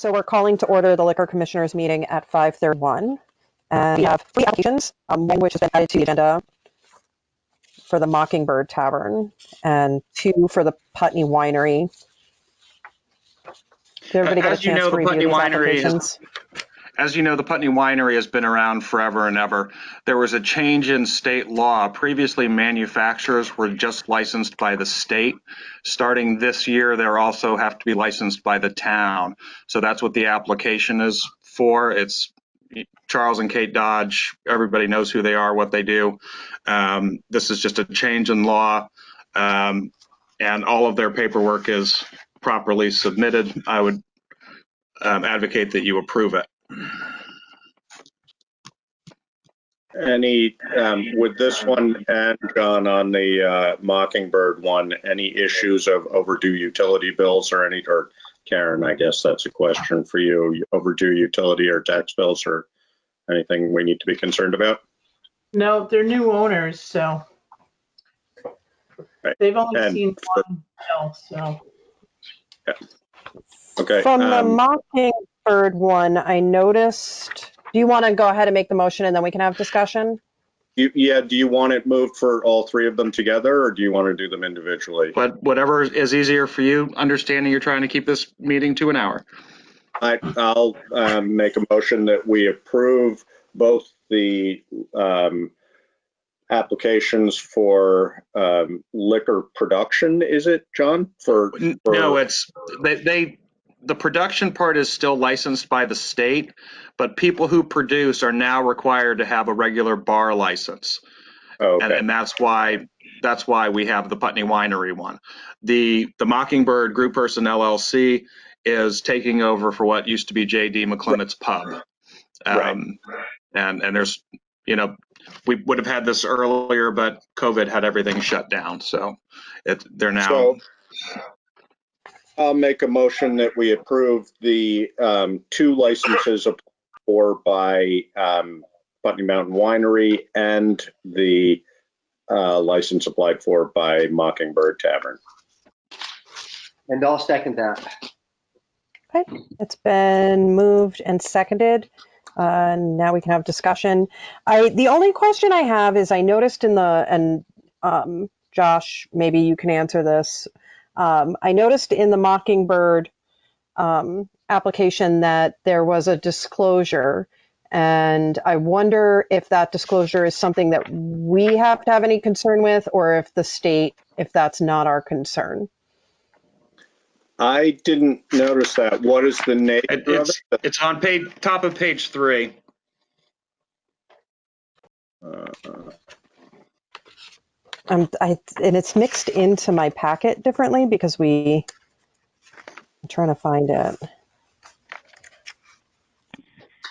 So we're calling to order the Liquor Commissioners meeting at 5:31. And we have 3 applications, one which has been added to the agenda for the Mockingbird Tavern and 2 for the Putney Winery. Did everybody get a chance to review these applications? As you know, the Putney Winery has been around forever and ever. There was a change in state law. Previously, manufacturers were just licensed by the state. Starting this year, they also have to be licensed by the town. So that's what the application is for. It's Charles and Kate Dodge. Everybody knows who they are, what they do. This is just a change in law, and all of their paperwork is properly submitted. I would advocate that you approve it. Any, with this one and John on the Mockingbird one, any issues of overdue utility bills or any, or Karen, I guess that's a question for you, overdue utility or tax bills or anything we need to be concerned about? No, they're new owners, so right. They've only And seen one bill, so. Yeah. Okay. From the Mockingbird one, I noticed, do you want to go ahead and make the motion and then we can have discussion? Yeah, do you want it moved for all 3 of them together, or do you want to do them individually? But whatever is easier for you, understanding you're trying to keep this meeting to an hour. I'll make a motion that we approve both the applications for liquor production. Is it, John? No, it's the production part is still licensed by the state, but people who produce are now required to have a regular bar license. Oh, okay. And that's why we have the Putney Winery one. The Mockingbird Group Person LLC is taking over for what used to be J.D. McClemott's Pub. Right. And there's, we would have had this earlier, but COVID had everything shut down. So they're now. So I'll make a motion that we approve the 2 licenses applied for by Putney Mountain Winery and the license applied for by Mockingbird Tavern. And I'll second that. Okay, it's been moved and seconded. Now we can have discussion. The only question I have is I noticed in the, and Josh, maybe you can answer this. I noticed in the Mockingbird application that there was a disclosure, and I wonder if that disclosure is something that we have to have any concern with, or if the state, if that's not our concern. I didn't notice that. What is the nature of it? It's on top of page 3. And it's mixed into my packet differently because I'm trying to find it.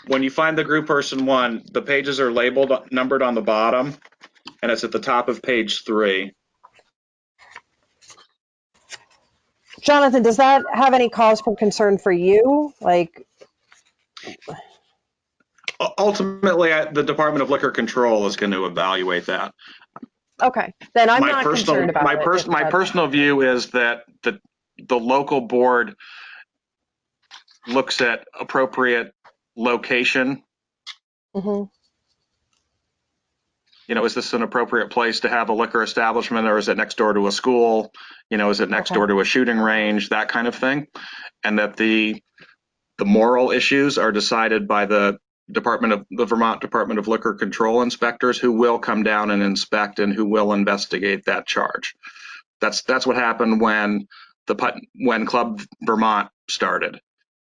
When you find the Group Person 1, the pages are labeled, numbered on the bottom, and it's at the top of page 3. Jonathan, does that have any cause for concern for you? Like, ultimately, the Department of Liquor Control is going to evaluate that. okay, then I'm not concerned about it. My personal view is that the local board looks at appropriate location. Mm-hmm. Is this an appropriate place to have a liquor establishment, or is it next door to a school? Is it next door to a shooting range, that kind of thing? And that the moral issues are decided by the Vermont Department of Liquor Control inspectors, who will come down and inspect and who will investigate that charge. That's what happened when Club Vermont started.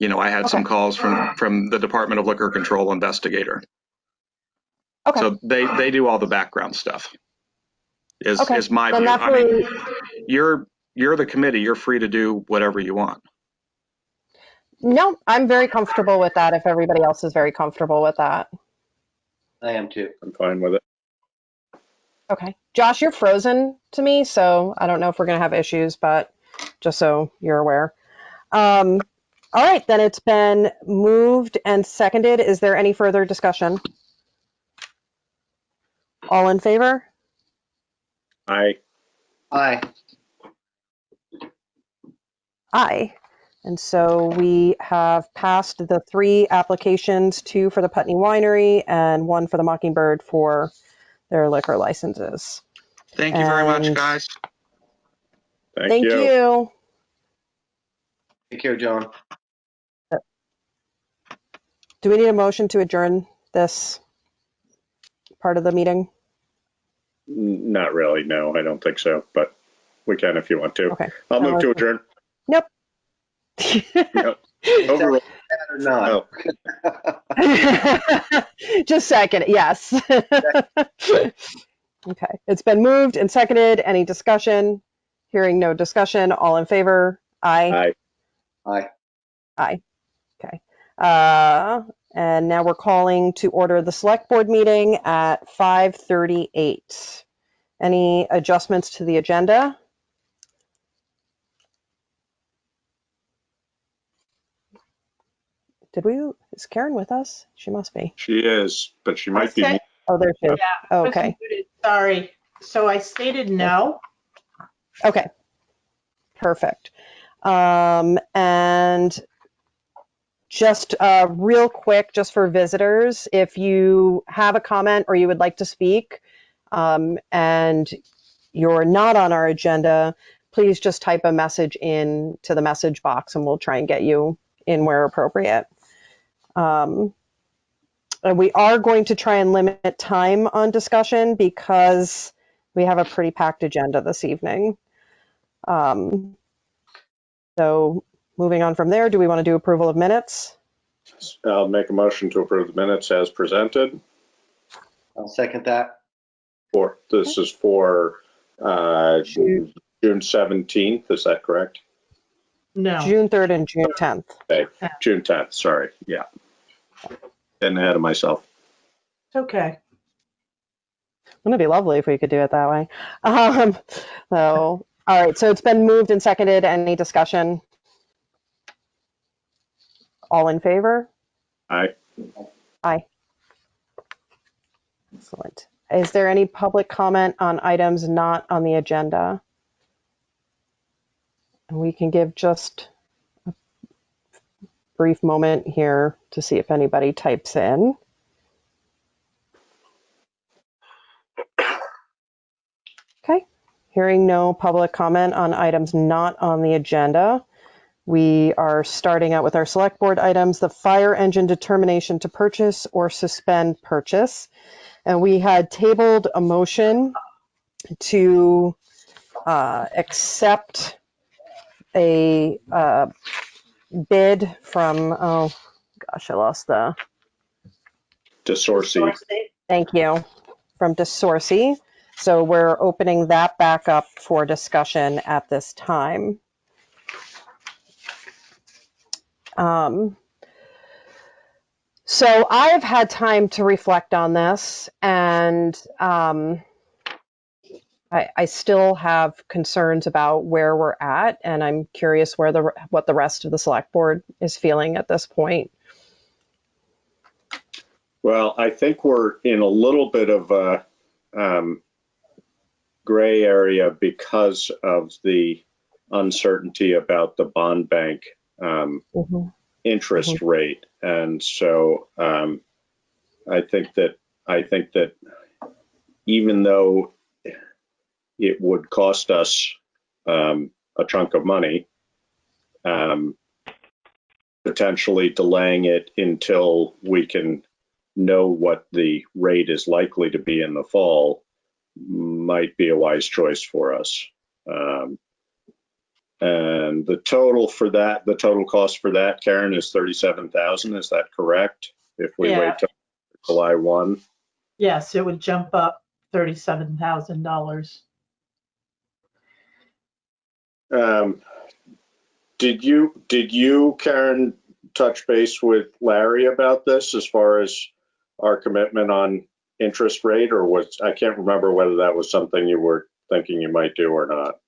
I had some calls from the Department of Liquor Control investigator. Okay. So they do all the background stuff. Is my view. I mean, you're the committee. You're free to do whatever you want. No, I'm very comfortable with that if everybody else is very comfortable with that. I am too. I'm fine with it. Okay. Josh, you're frozen to me, so I don't know if we're going to have issues, but just so you're aware. All right, then it's been moved and seconded. Is there any further discussion? All in favor? Aye. Aye. Aye. And so we have passed the 3 applications, 2 for the Putney Winery and 1 for the Mockingbird for their liquor licenses. Thank you very much, And guys. Thank you. you. Take care, John. Do we need a motion to adjourn this part of the meeting? Not really. No, I don't think so, but we can if you want to. Okay. I'll move to adjourn. Nope. No. Is Overruled. that or not? Oh, Just second, yes. Okay, it's been moved and seconded. Any discussion? Hearing no discussion, all in favor? Aye. aye. Aye. Okay. And now we're calling to order the select board meeting at 5:38. Any adjustments to the agenda? Is Karen with us? She must be. She is, but she might be. Okay. Oh, there she is. Yeah. I was Okay. muted. Sorry. So I stated no. Okay. Perfect. And just real quick, just for visitors, if you have a comment or you would like to speak, and you're not on our agenda, please just type a message in to the message box and we'll try and get you in where appropriate. And we are going to try and limit time on discussion because we have a pretty packed agenda this evening. So moving on from there, do we want to do approval of minutes? I'll make a motion to approve the minutes as presented. I'll second that. This is for June 17th. Is that correct? No. June 3rd and June 10th. Okay. June 10th. Sorry. Yeah. Getting ahead of myself. It's okay. Wouldn't it be lovely if we could do it that way? All right, so it's been moved and seconded. Any discussion? All in favor? Aye. Aye. Excellent. Is there any public comment on items not on the agenda? And we can give just a brief moment here to see if anybody types in. Okay, hearing no public comment on items not on the agenda, we are starting out with our select board items, the fire engine determination to purchase or suspend purchase. And we had tabled a motion to accept a bid from, oh gosh, I lost the, DeSorcy. thank you, from DeSorcy. So we're opening that back up for discussion at this time. So I've had time to reflect on this, and I still have concerns about where we're at, and I'm curious what the rest of the select board is feeling at this point. Well, I think we're in a little bit of a gray area because of the uncertainty about the bond bank interest rate. And so I think that even though it would cost us a chunk of money, potentially delaying it until we can know what the rate is likely to be in the fall might be a wise choice for us. And the total cost for that, Karen, is $37,000. Is that correct? If we wait till July 1? Yes, it would jump up $37,000. Did you, Karen, touch base with Larry about this as far as our commitment on interest rate, or I can't remember whether that was something you were thinking you might do or not.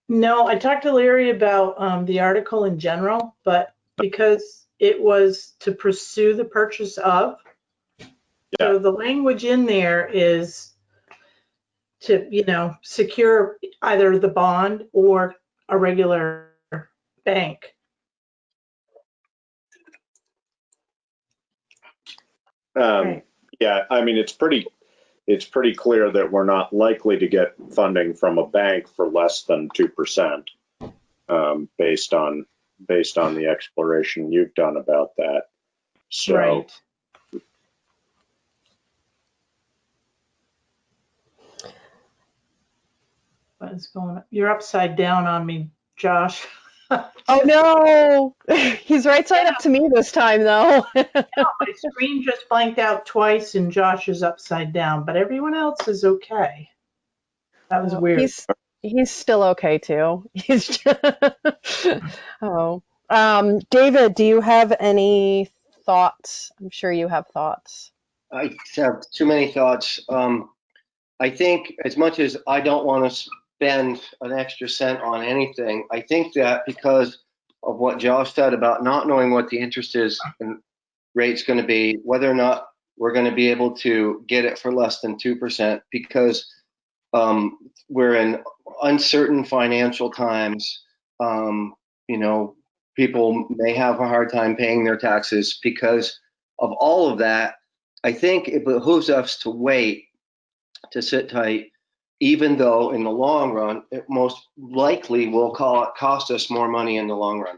No, I talked to Larry about the article in general, but because it was to pursue the purchase of, so the language in there is to, secure either the bond or a regular bank. Right. Yeah, I mean, it's pretty clear that we're not likely to get funding from a bank for less than 2%, based on the exploration you've done about that. So, Right. What is going on? You're upside down on me, Josh. Oh no, he's right side up to me this time though. My screen just blanked out twice and Josh is upside down, but everyone else is okay. That was weird. He's still okay too. He's just, oh. David, do you have any thoughts? I'm sure you have thoughts. I have too many thoughts. I think as much as I don't want to spend an extra cent on anything, I think that because of what Josh said about not knowing what the interest is and rate's going to be, whether or not we're going to be able to get it for less than 2%, because we're in uncertain financial times. You know, people may have a hard time paying their taxes because of all of that. I think it behooves us to wait, to sit tight, even though in the long run, it most likely will cost us more money in the long run.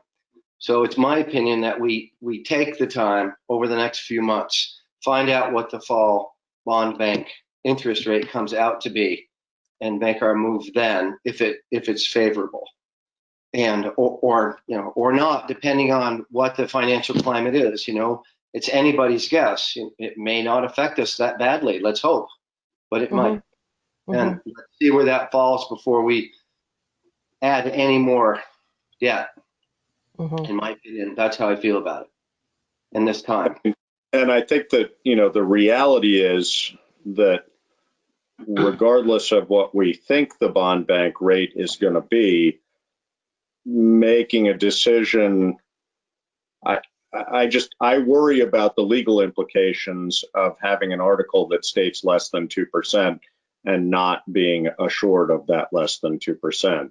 So it's my opinion that we take the time over the next few months, find out what the fall bond bank interest rate comes out to be, and make our move then if it's favorable, and or not, depending on what the financial climate is. It's anybody's guess. It may not affect us that badly. Let's hope, but it might. And let's see where that falls before we add any more debt. In my opinion, that's how I feel about it in this time. and I think that, the reality is that regardless of what we think the bond bank rate is going to be, making a decision, I worry about the legal implications of having an article that states less than 2% and not being assured of that less than 2%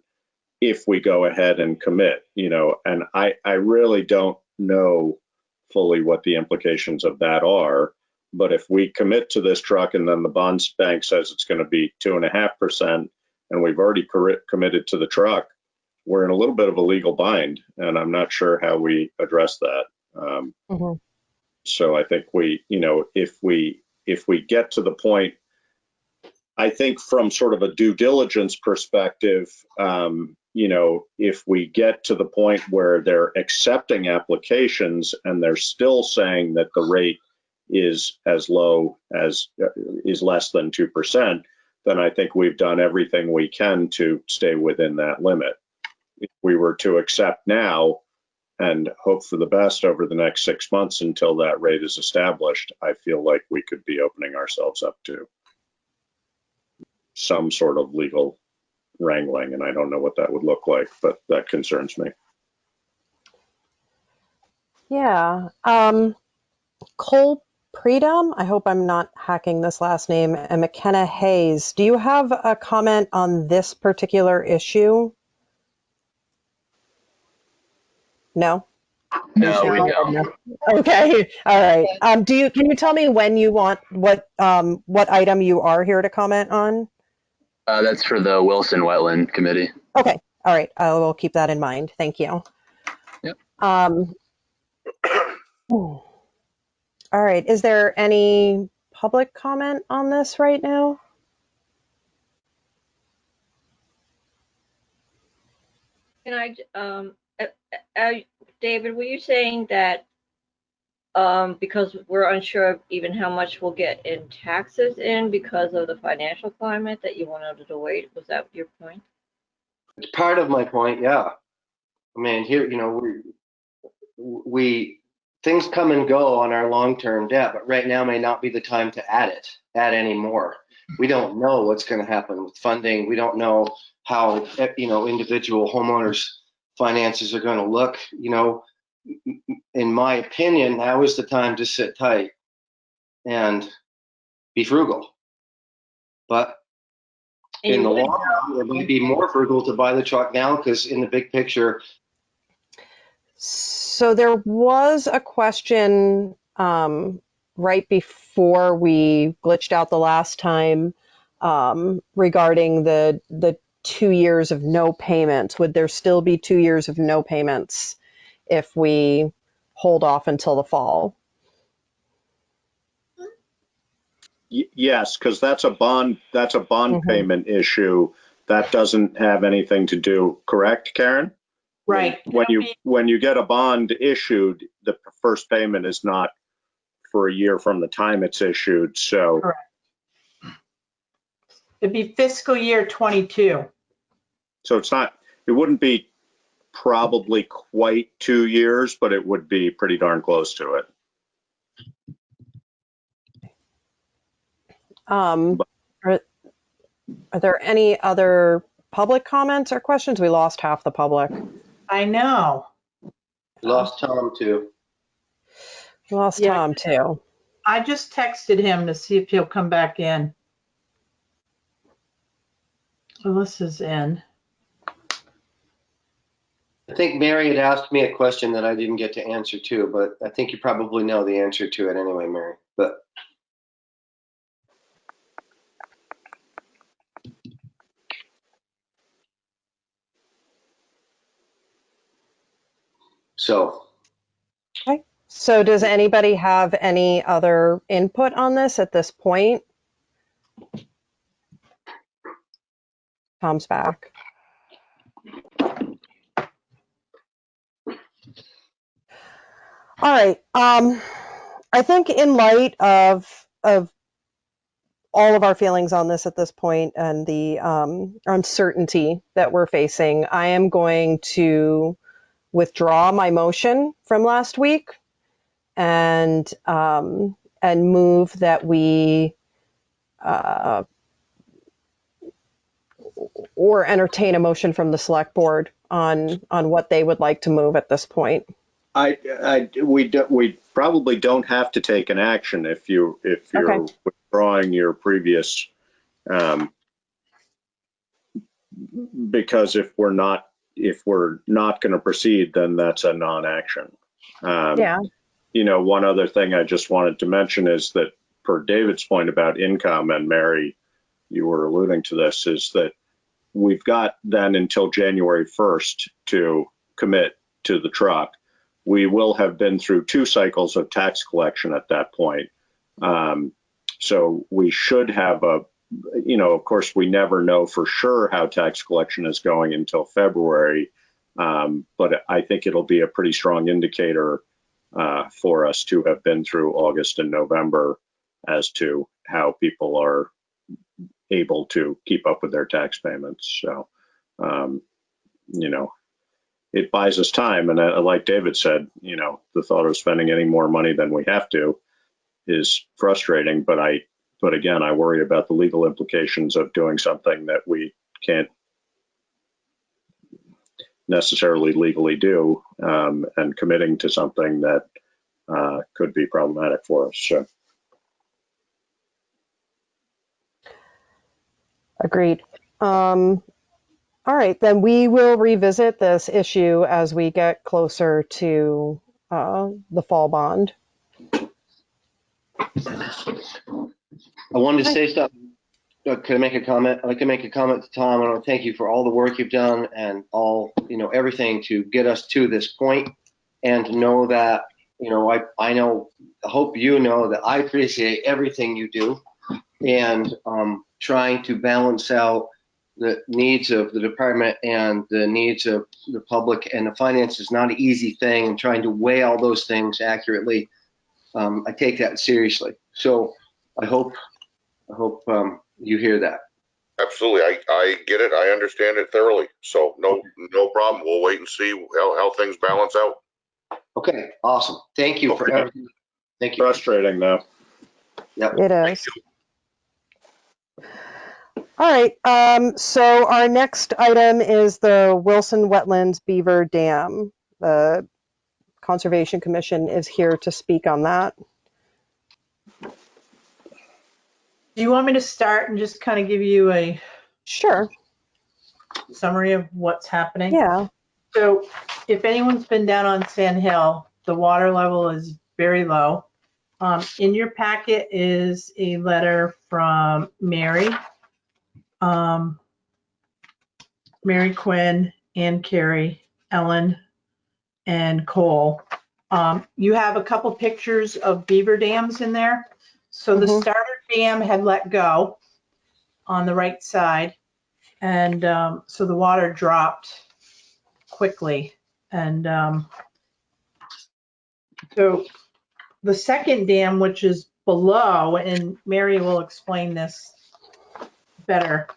if we go ahead and commit, and I really don't know fully what the implications of that are. But if we commit to this truck and then the bonds bank says it's going to be 2.5%, and we've already committed to the truck, we're in a little bit of a legal bind, and I'm not sure how we address that. So I think if we get to the point, I think from sort of a due diligence perspective, if we get to the point where they're accepting applications and they're still saying that the rate is as low as is less than 2%, then I think we've done everything we can to stay within that limit. If we were to accept now and hope for the best over the next 6 months until that rate is established, I feel like we could be opening ourselves up to some sort of legal wrangling, and I don't know what that would look like, but that concerns me. Yeah. Cole Predum, I hope I'm not hacking this last name, and McKenna Hayes, do you have a comment on this particular issue? No? No, we don't. Okay, all right. Can you tell me when you want, what item you are here to comment on? That's for the Wilson Wetland Committee. Okay, all right. I will keep that in mind. Thank you. Yep. All right. Is there any public comment on this right now? Can David, were you saying that because we're unsure of even how much we'll get in taxes in because of the financial climate that you wanted to wait? Was that your point? It's part of my point, yeah. I mean, here, we things come and go on our long-term debt, but right now may not be the time to add any more. We don't know what's going to happen with funding. We don't know how, individual homeowners' finances are going to look. In my opinion, now is the time to sit tight and be frugal. But in the long run, it might be more frugal to buy the truck now, because in the big picture. So there was a question right before we glitched out the last time, regarding the 2 years of no payments. Would there still be 2 years of no payments if we hold off until the fall? Yes, because that's a bond Mhm. payment issue. That doesn't have anything to do, correct, Karen? Right. When you get a bond issued, the first payment is not for a year from the time it's issued. So, Correct. It'd be fiscal year 22. so it wouldn't be probably quite 2 years, but it would be pretty darn close to it. Are there any other public comments or questions? We lost half the public. I know. Lost Tom too. We lost Yeah. Tom too. I just texted him to see if he'll come back in. Melissa's in. I think Mary had asked me a question that I didn't get to answer too, but I think you probably know the answer to it anyway, Mary. But so Okay. So does anybody have any other input on this at this point? Tom's back. All right. I think in light of all of our feelings on this at this point and the uncertainty that we're facing, I am going to withdraw my motion from last week and move that we or entertain a motion from the select board on what they would like to move at this point. We probably don't have to take an action if you're Okay. withdrawing your previous, because if we're not going to proceed, then that's a non-action. Yeah. One other thing I just wanted to mention is that per David's point about income, and Mary, you were alluding to this, is that we've got then until January 1st to commit to the truck. We will have been through 2 cycles of tax collection at that point. So we should have of course, we never know for sure how tax collection is going until February. But I think it'll be a pretty strong indicator for us to have been through August and November as to how people are able to keep up with their tax payments. So, it buys us time. And like David said, the thought of spending any more money than we have to is frustrating. But again, I worry about the legal implications of doing something that we can't necessarily legally do, and committing to something that could be problematic for us. So. Agreed. All right, then we will revisit this issue as we get closer to the fall bond. I wanted to say something. Could I make a comment? I'd like to make a comment to Tom. I want to thank you for all the work you've done and all, everything to get us to this point, and to know that, I hope you know that I appreciate everything you do, and trying to balance out the needs of the department and the needs of the public, and the finance is not an easy thing, and trying to weigh all those things accurately. I take that seriously. So I hope you hear that. Absolutely. I get it. I understand it thoroughly. So no problem. We'll wait and see how things balance out. Okay, awesome. Thank you for everything. Thank you. Frustrating though. Yep. It is. All right, so our next item is the Wilson Wetlands Beaver Dam. The Conservation Commission is here to speak on that. Do you want me to start and just kind of give you a Sure. summary of what's happening? Yeah. So if anyone's been down on Sand Hill, the water level is very low. In your packet is a letter from Mary, Mary Quinn, Ann Carey, Ellen, and Cole. You have a couple pictures of beaver dams in there. So the starter dam had let go on the right side, and so the water dropped quickly. And so the second dam, which is below, and Mary will explain this better,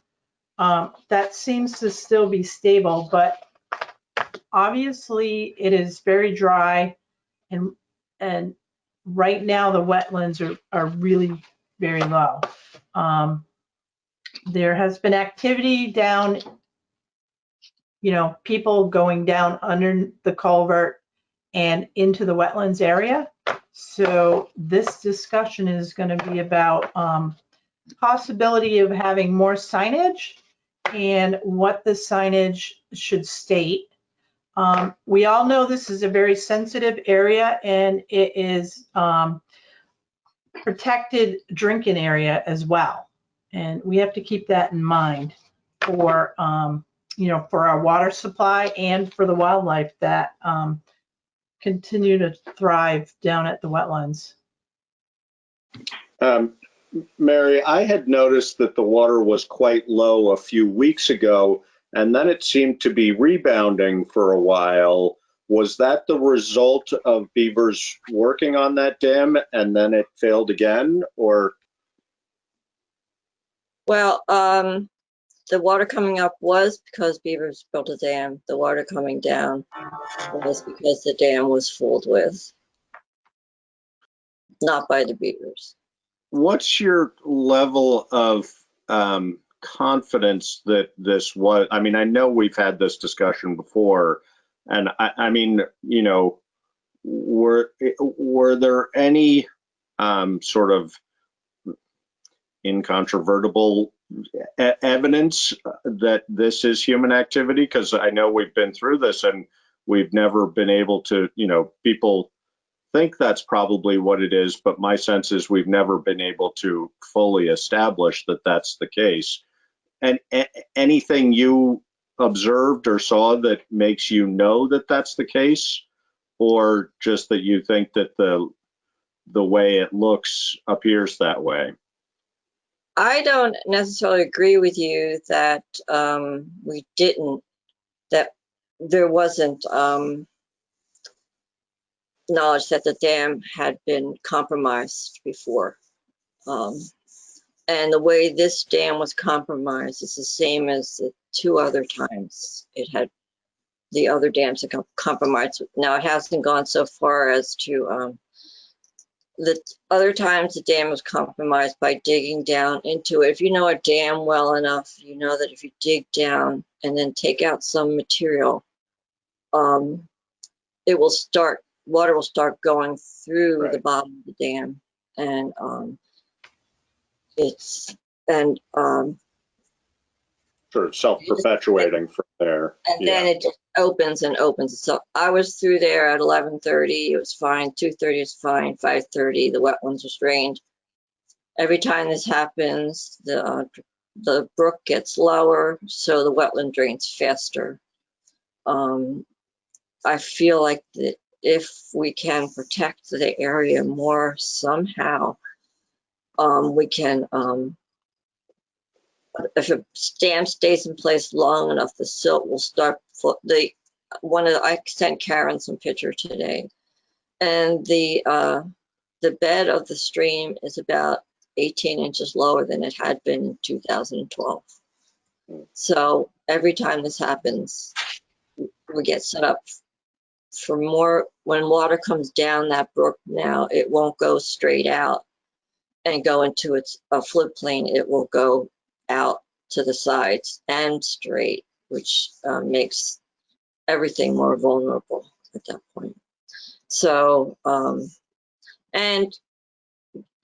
that seems to still be stable, but obviously it is very dry, and right now the wetlands are really very low. There has been activity down, people going down under the culvert and into the wetlands area. So this discussion is going to be about possibility of having more signage and what the signage should state. We all know this is a very sensitive area, and it is protected drinking area as well. And we have to keep that in mind for, for our water supply and for the wildlife that continue to thrive down at the wetlands. Mary, I had noticed that the water was quite low a few weeks ago, and then it seemed to be rebounding for a while. Was that the result of beavers working on that dam and then it failed again, or? Well, the water coming up was because beavers built a dam. The water coming down was because the dam was fooled with, not by the beavers. What's your level of confidence that this was, I mean, I know we've had this discussion before, and I mean, were there any sort of incontrovertible evidence that this is human activity? Because I know we've been through this and we've never been able to, people think that's probably what it is, but my sense is we've never been able to fully establish that that's the case. And anything you observed or saw that makes you know that that's the case, or just that you think that the way it looks appears that way? I don't necessarily agree with you that that there wasn't knowledge that the dam had been compromised before. And the way this dam was compromised is the same as the two other times the other dams had compromised. Now, it hasn't gone so far as to the other times the dam was compromised by digging down into it. If you know a dam well enough, you know that if you dig down and then take out some material, water will start going through the bottom of the dam, and sort of self-perpetuating from there. And then it just opens and opens. So I was through there at 11:30. It was fine. 2:30 is fine. 5:30, the wetlands was drained. Every time this happens, the brook gets lower, so the wetland drains faster. I feel like that if we can protect the area more somehow, we can. If a dam stays in place long enough, the silt will start. I sent Karen some picture today, and the bed of the stream is about 18 inches lower than it had been in 2012. So every time this happens, we get set up for more. When water comes down that brook now, it won't go straight out and go into a floodplain. It will go out to the sides and straight, which makes everything more vulnerable at that point. So, and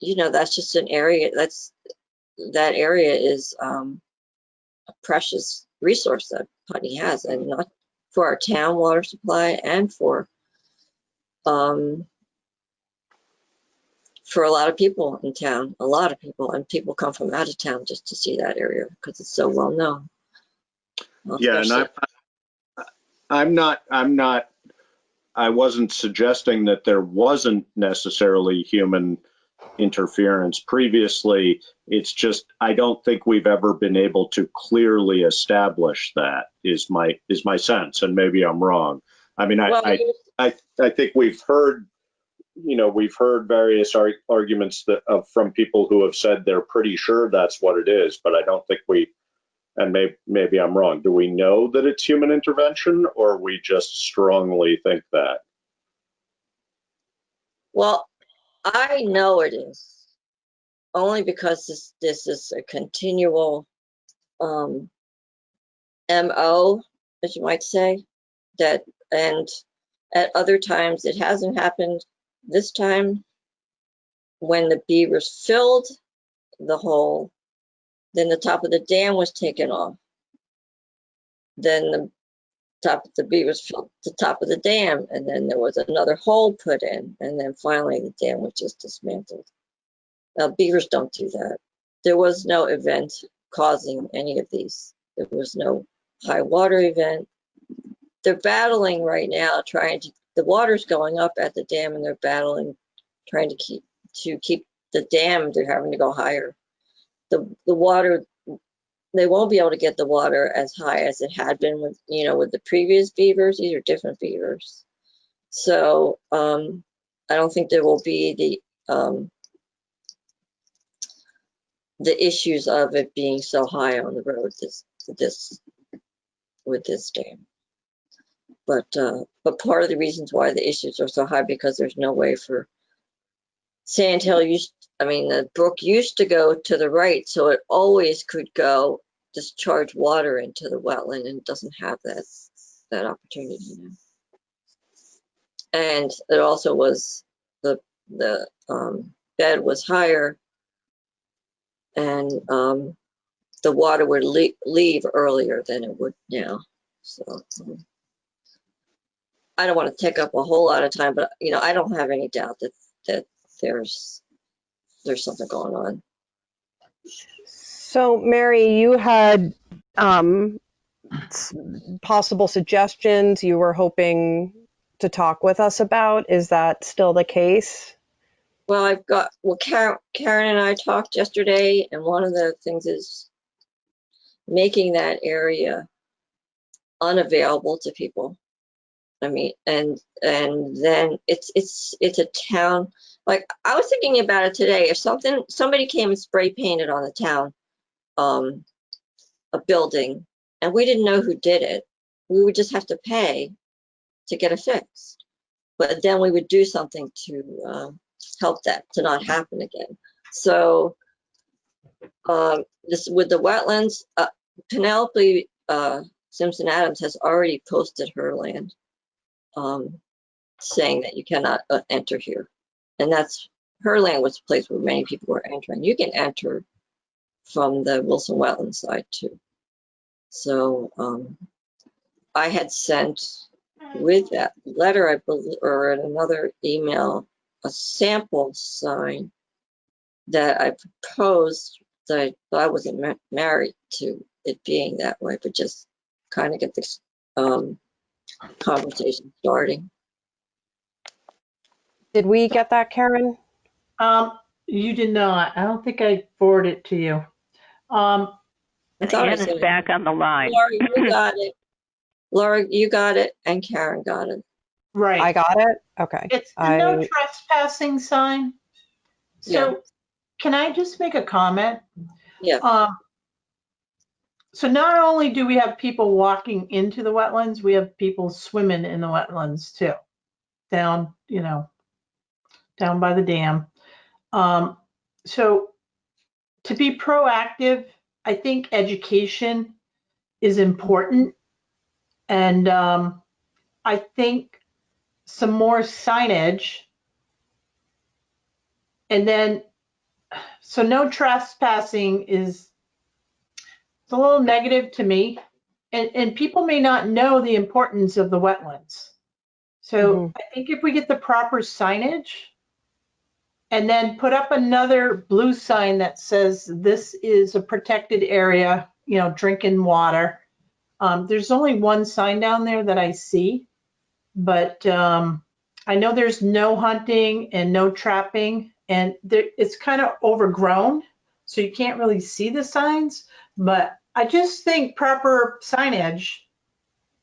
that's just an area that area is a precious resource that Putney has, and not for our town water supply and for for a lot of people in town, a lot of people, and people come from out of town just to see that area because it's so well known. Yeah, and I wasn't suggesting that there wasn't necessarily human interference previously. It's just, I don't think we've ever been able to clearly establish that is my sense. And maybe I'm wrong. I mean, I think we've heard, we've heard various arguments from people who have said they're pretty sure that's what it is, but I don't think and maybe I'm wrong. Do we know that it's human intervention, or we just strongly think that? Well, I know it is, only because this is a continual MO, as you might say, and at other times it hasn't happened. This time, when the beavers filled the hole, then the top of the dam was taken off. Then the top of the beavers filled the top of the dam, and then there was another hole put in, and then finally the dam was just dismantled. Now, beavers don't do that. There was no event causing any of these. There was no high water event. They're battling right now, the water's going up at the dam, and they're battling, trying to keep the dam. They're having to go higher. The water, they won't be able to get the water as high as it had been with the previous beavers. These are different beavers. So I don't think there will be the issues of it being so high on the road with this dam. But part of the reasons why the issues are so high, because there's no way for Sandhill the brook used to go to the right, so it always could go discharge water into the wetland, and it doesn't have that opportunity now. And it also was the bed was higher, and the water would leave earlier than it would now. So I don't want to take up a whole lot of time, but I don't have any doubt that there's something going on. So, Mary, you had possible suggestions you were hoping to talk with us about. Is that still the case? Well, Karen and I talked yesterday, and one of the things is making that area unavailable to people. I mean, and then it's a town. Like, I was thinking about it today. If somebody came and spray painted on the town a building, and we didn't know who did it, we would just have to pay to get it fixed. But then we would do something to help that to not happen again. So this with the wetlands, Penelope Simpson Adams has already posted her land, saying that you cannot enter here, and her land was a place where many people were entering. You can enter from the Wilson Wetlands side too. So I had sent with that letter, I believe, or another email, a sample sign that I proposed, that I wasn't married to it being that way, but just kind of get this conversation starting. Did we get that, Karen? You did not. I don't think I forwarded it to you. Ann is back on the line. Laura, you got it. Laura, you got it, and Karen got it. Right. I got it? Okay. It's the no trespassing sign. So Yeah. Can I just make a comment? Yeah. So not only do we have people walking into the wetlands, we have people swimming in the wetlands too, down by the dam. So to be proactive, I think education is important. And I think some more signage. And then, so no trespassing is it's a little negative to me. And people may not know the importance of the wetlands. So I think if we get the proper signage, And then put up another blue sign that says this is a protected area, you know, drinking water. There's only one sign down there that I see, but I know there's no hunting and no trapping, and it's kind of overgrown, so you can't really see the signs. But I just think proper signage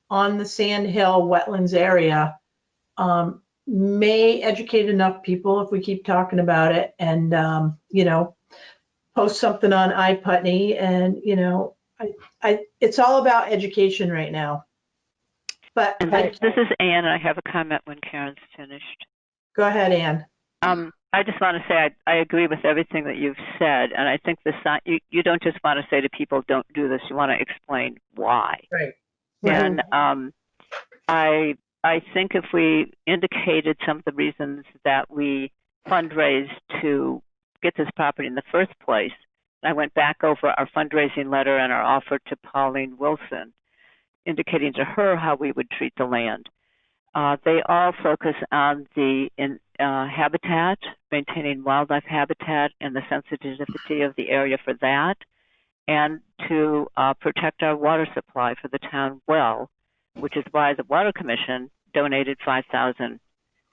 on the Sand Hill Wetlands area may educate enough people if we keep talking about it, and you know, post something on iPutney, and you know, it's all about education right now. But And this is Anne, and I have a comment when Karen's finished. Go ahead, Anne. I just want to say I agree with everything that you've said, and I think you don't just want to say to people, don't do this. You want to explain why. Right. And I think if we indicated some of the reasons that we fundraised to get this property in the first place, I went back over our fundraising letter and our offer to Pauline Wilson, indicating to her how we would treat the land. They all focus on the habitat, maintaining wildlife habitat and the sensitivity of the area for that, and to protect our water supply for the town well, which is why the Water Commission donated $5,000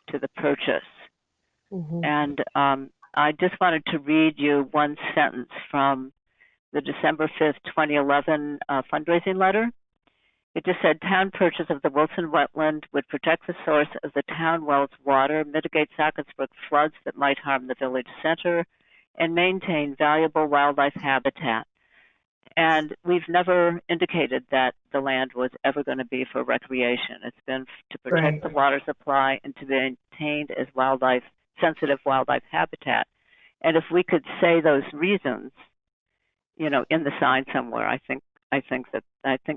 to the purchase. And I just wanted to read you one sentence from the December 5th, 2011 fundraising letter. It just said, town purchase of the Wilson wetland would protect the source of the town well's water, mitigate Sackettsburg floods that might harm the village center, and maintain valuable wildlife habitat. And we've never indicated that the land was ever going to be for recreation. It's been to protect the water supply and to be maintained as sensitive wildlife habitat. And if we could say those reasons, you know, in the sign somewhere, I think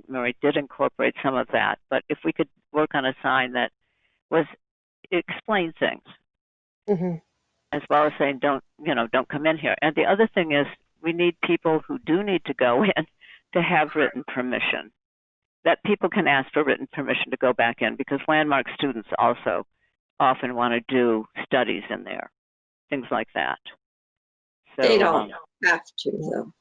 Mary did incorporate some of that. But if we could work on a sign that explained things, as well as saying don't come in here. And the other thing is, we need people who do need to go in to have written permission. That people can ask for written permission to go back in, because landmark students also often want to do studies in there, things like that. So, they don't have to, though.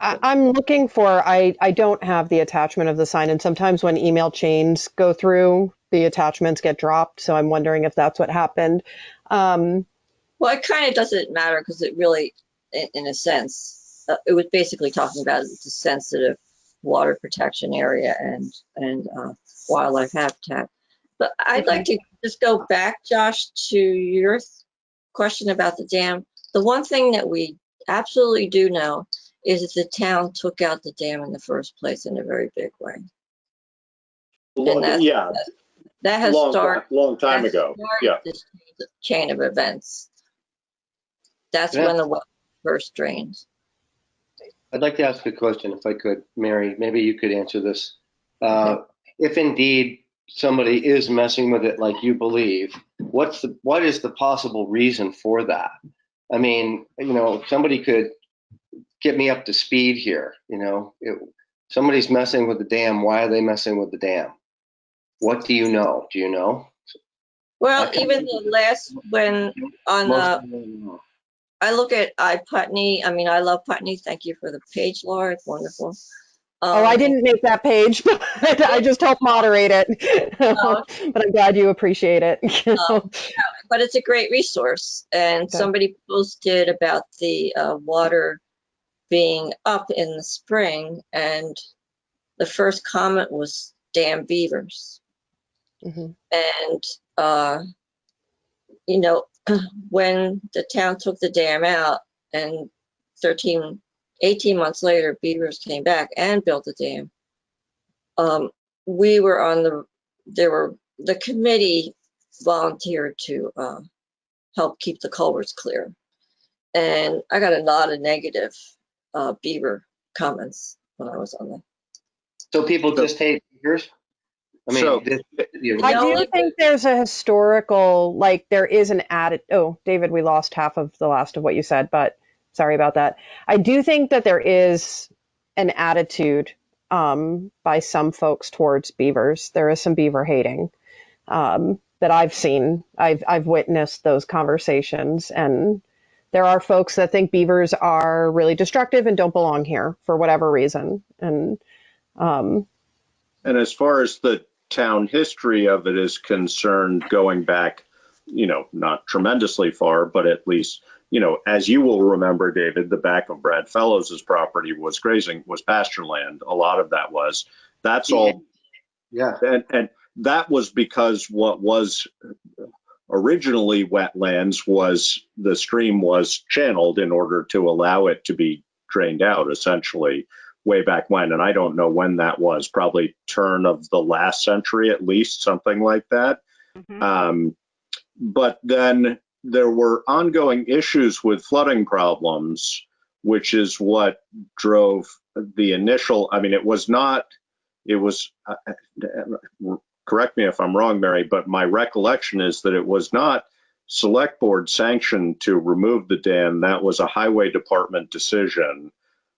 I'm looking for, I don't have the attachment of the sign, and sometimes when email chains go through, the attachments get dropped, so I'm wondering if that's what happened. Well, it kind of doesn't matter, because it really, in a sense, it was basically talking about the sensitive water protection area and wildlife habitat. But I'd like to just go back, Josh, to your question about the dam. The one thing that we absolutely do know is that the town took out the dam in the first place in a very big way. And that has started long time ago. Yeah, this chain of events. That's when the water first drained. I'd like to ask a question, if I could, Mary. Maybe you could answer this. If indeed somebody is messing with it like you believe, what is the possible reason for that? I mean, you know, somebody could get me up to speed here. You know, somebody's messing with the dam. Why are they messing with the dam? What do you know? Do you know? Well, even the last I look at iPutney. I mean, I love Putney. Thank you for the page, Laura. It's wonderful. I didn't make that page, but I just helped moderate it. But I'm glad you appreciate it. But it's a great resource. And somebody posted about the water being up in the spring, and the first comment was damn beavers. And, you know, when the town took the dam out and 18 months later, beavers came back and built the dam. We were the committee volunteered to help keep the culverts clear. And I got a lot of negative beaver comments when I was on there. So people just hate beavers? I mean, I do think there's a historical, like there is an added, David, we lost half of the last of what you said, but sorry about that. I do think that there is an attitude by some folks towards beavers. There is some beaver hating that I've seen. I've witnessed those conversations, and there are folks that think beavers are really destructive and don't belong here for whatever reason. And as far as the town history of it is concerned, going back, not tremendously far, but at least, as you will remember, David, the back of Brad Fellows' property was pasture land. A lot of that was. That's all. Yeah. And that was because what was originally wetlands was the stream was channeled in order to allow it to be drained out, essentially, way back when. And I don't know when that was, probably turn of the last century, at least, something like that. Mhm. But then there were ongoing issues with flooding problems, which is what drove the initial, correct me if I'm wrong, Mary, but my recollection is that it was not select board sanctioned to remove the dam. That was a highway department decision.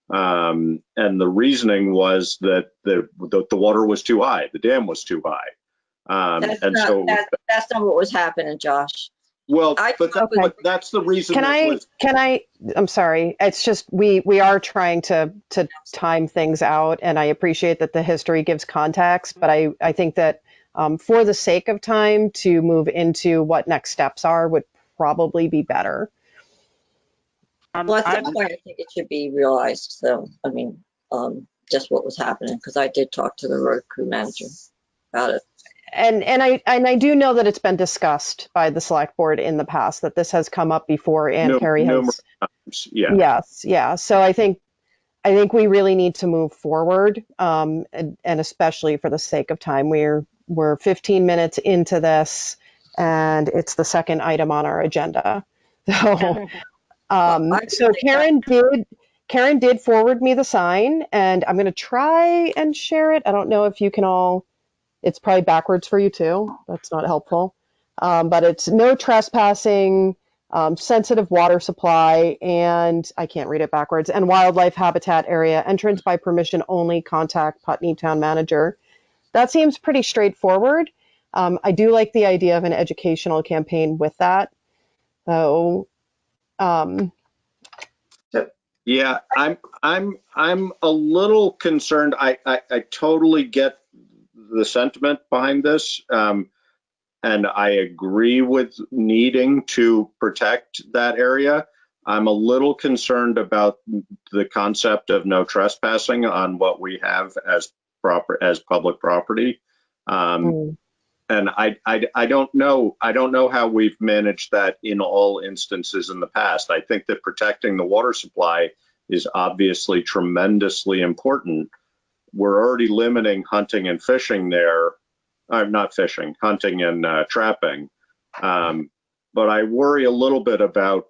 And the reasoning was that the water was too high, the dam was too high. That's not what was happening, Josh. Well, but that's the reason. I'm sorry. It's just, we are trying to time things out, and I appreciate that the history gives context, but I think that for the sake of time, to move into what next steps are would probably be better. Well, at some point, I think it should be realized. So, just what was happening, because I did talk to the road crew manager about it. And I do know that it's been discussed by the select board in the past, that this has come up before, and Carrie has. Yeah. Yes, yeah. So I think we really need to move forward, and especially for the sake of time. We're 15 minutes into this, and it's the second item on our agenda. So, so Karen did forward me the sign, and I'm going to try and share it. I don't know if you can all. It's probably backwards for you too. That's not helpful. But it's no trespassing, sensitive water supply, and I can't read it backwards, and wildlife habitat area, entrance by permission only, contact Putney Town Manager. That seems pretty straightforward. I do like the idea of an educational campaign with that. So, yeah, I'm a little concerned. I totally get the sentiment behind this, and I agree with needing to protect that area. I'm a little concerned about the concept of no trespassing on what we have as public property. And I don't know how we've managed that in all instances in the past. I think that protecting the water supply is obviously tremendously important. We're already limiting hunting and fishing there. Not fishing, hunting and trapping. But I worry a little bit about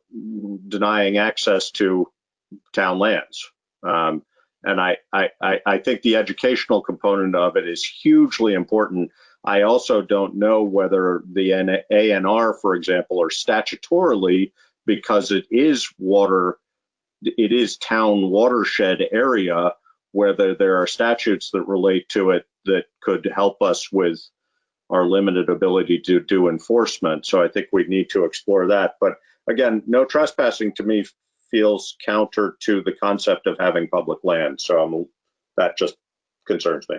denying access to town lands. And I think the educational component of it is hugely important. I also don't know whether the ANR, for example, or statutorily, because it is town watershed area, whether there are statutes that relate to it that could help us with our limited ability to do enforcement. So I think we need to explore that. But again, no trespassing to me feels counter to the concept of having public land. So that just concerns me.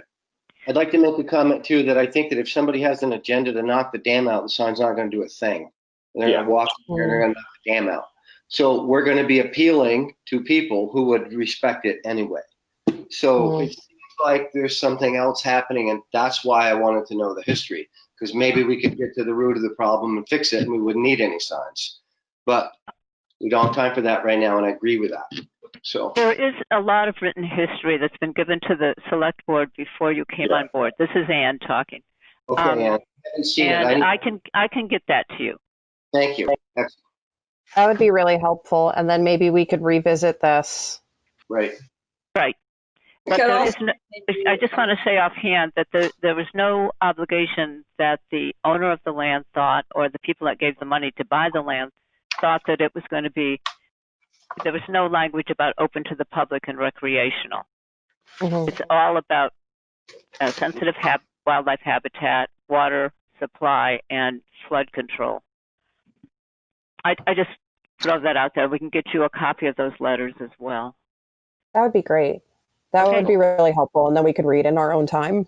I'd like to make a comment too, that I think that if somebody has an agenda to knock the dam out, the sign's not going to do a thing. They're going to walk here and they're going to knock the dam out. So we're going to be appealing to people who would respect it anyway. So it seems like there's something else happening, and that's why I wanted to know the history, because maybe we could get to the root of the problem and fix it and we wouldn't need any signs. But we don't have time for that right now, and I agree with that. So there is a lot of written history that's been given to the select board before you came on board. This is Ann talking. Okay, Ann. I haven't seen and it. I can get that to you. Thank you. Excellent. that would be really helpful, and then maybe we could revisit this. Right. Right. But there is no, I just want to say offhand that there was no obligation that the owner of the land thought, or the people that gave the money to buy the land thought, that it was going to be, there was no language about open to the public and recreational. It's all about sensitive wildlife habitat, water supply, and flood control. I just throw that out there. We can get you a copy of those letters as well. That would be great. That Okay. would be really helpful, and then we could read in our own time.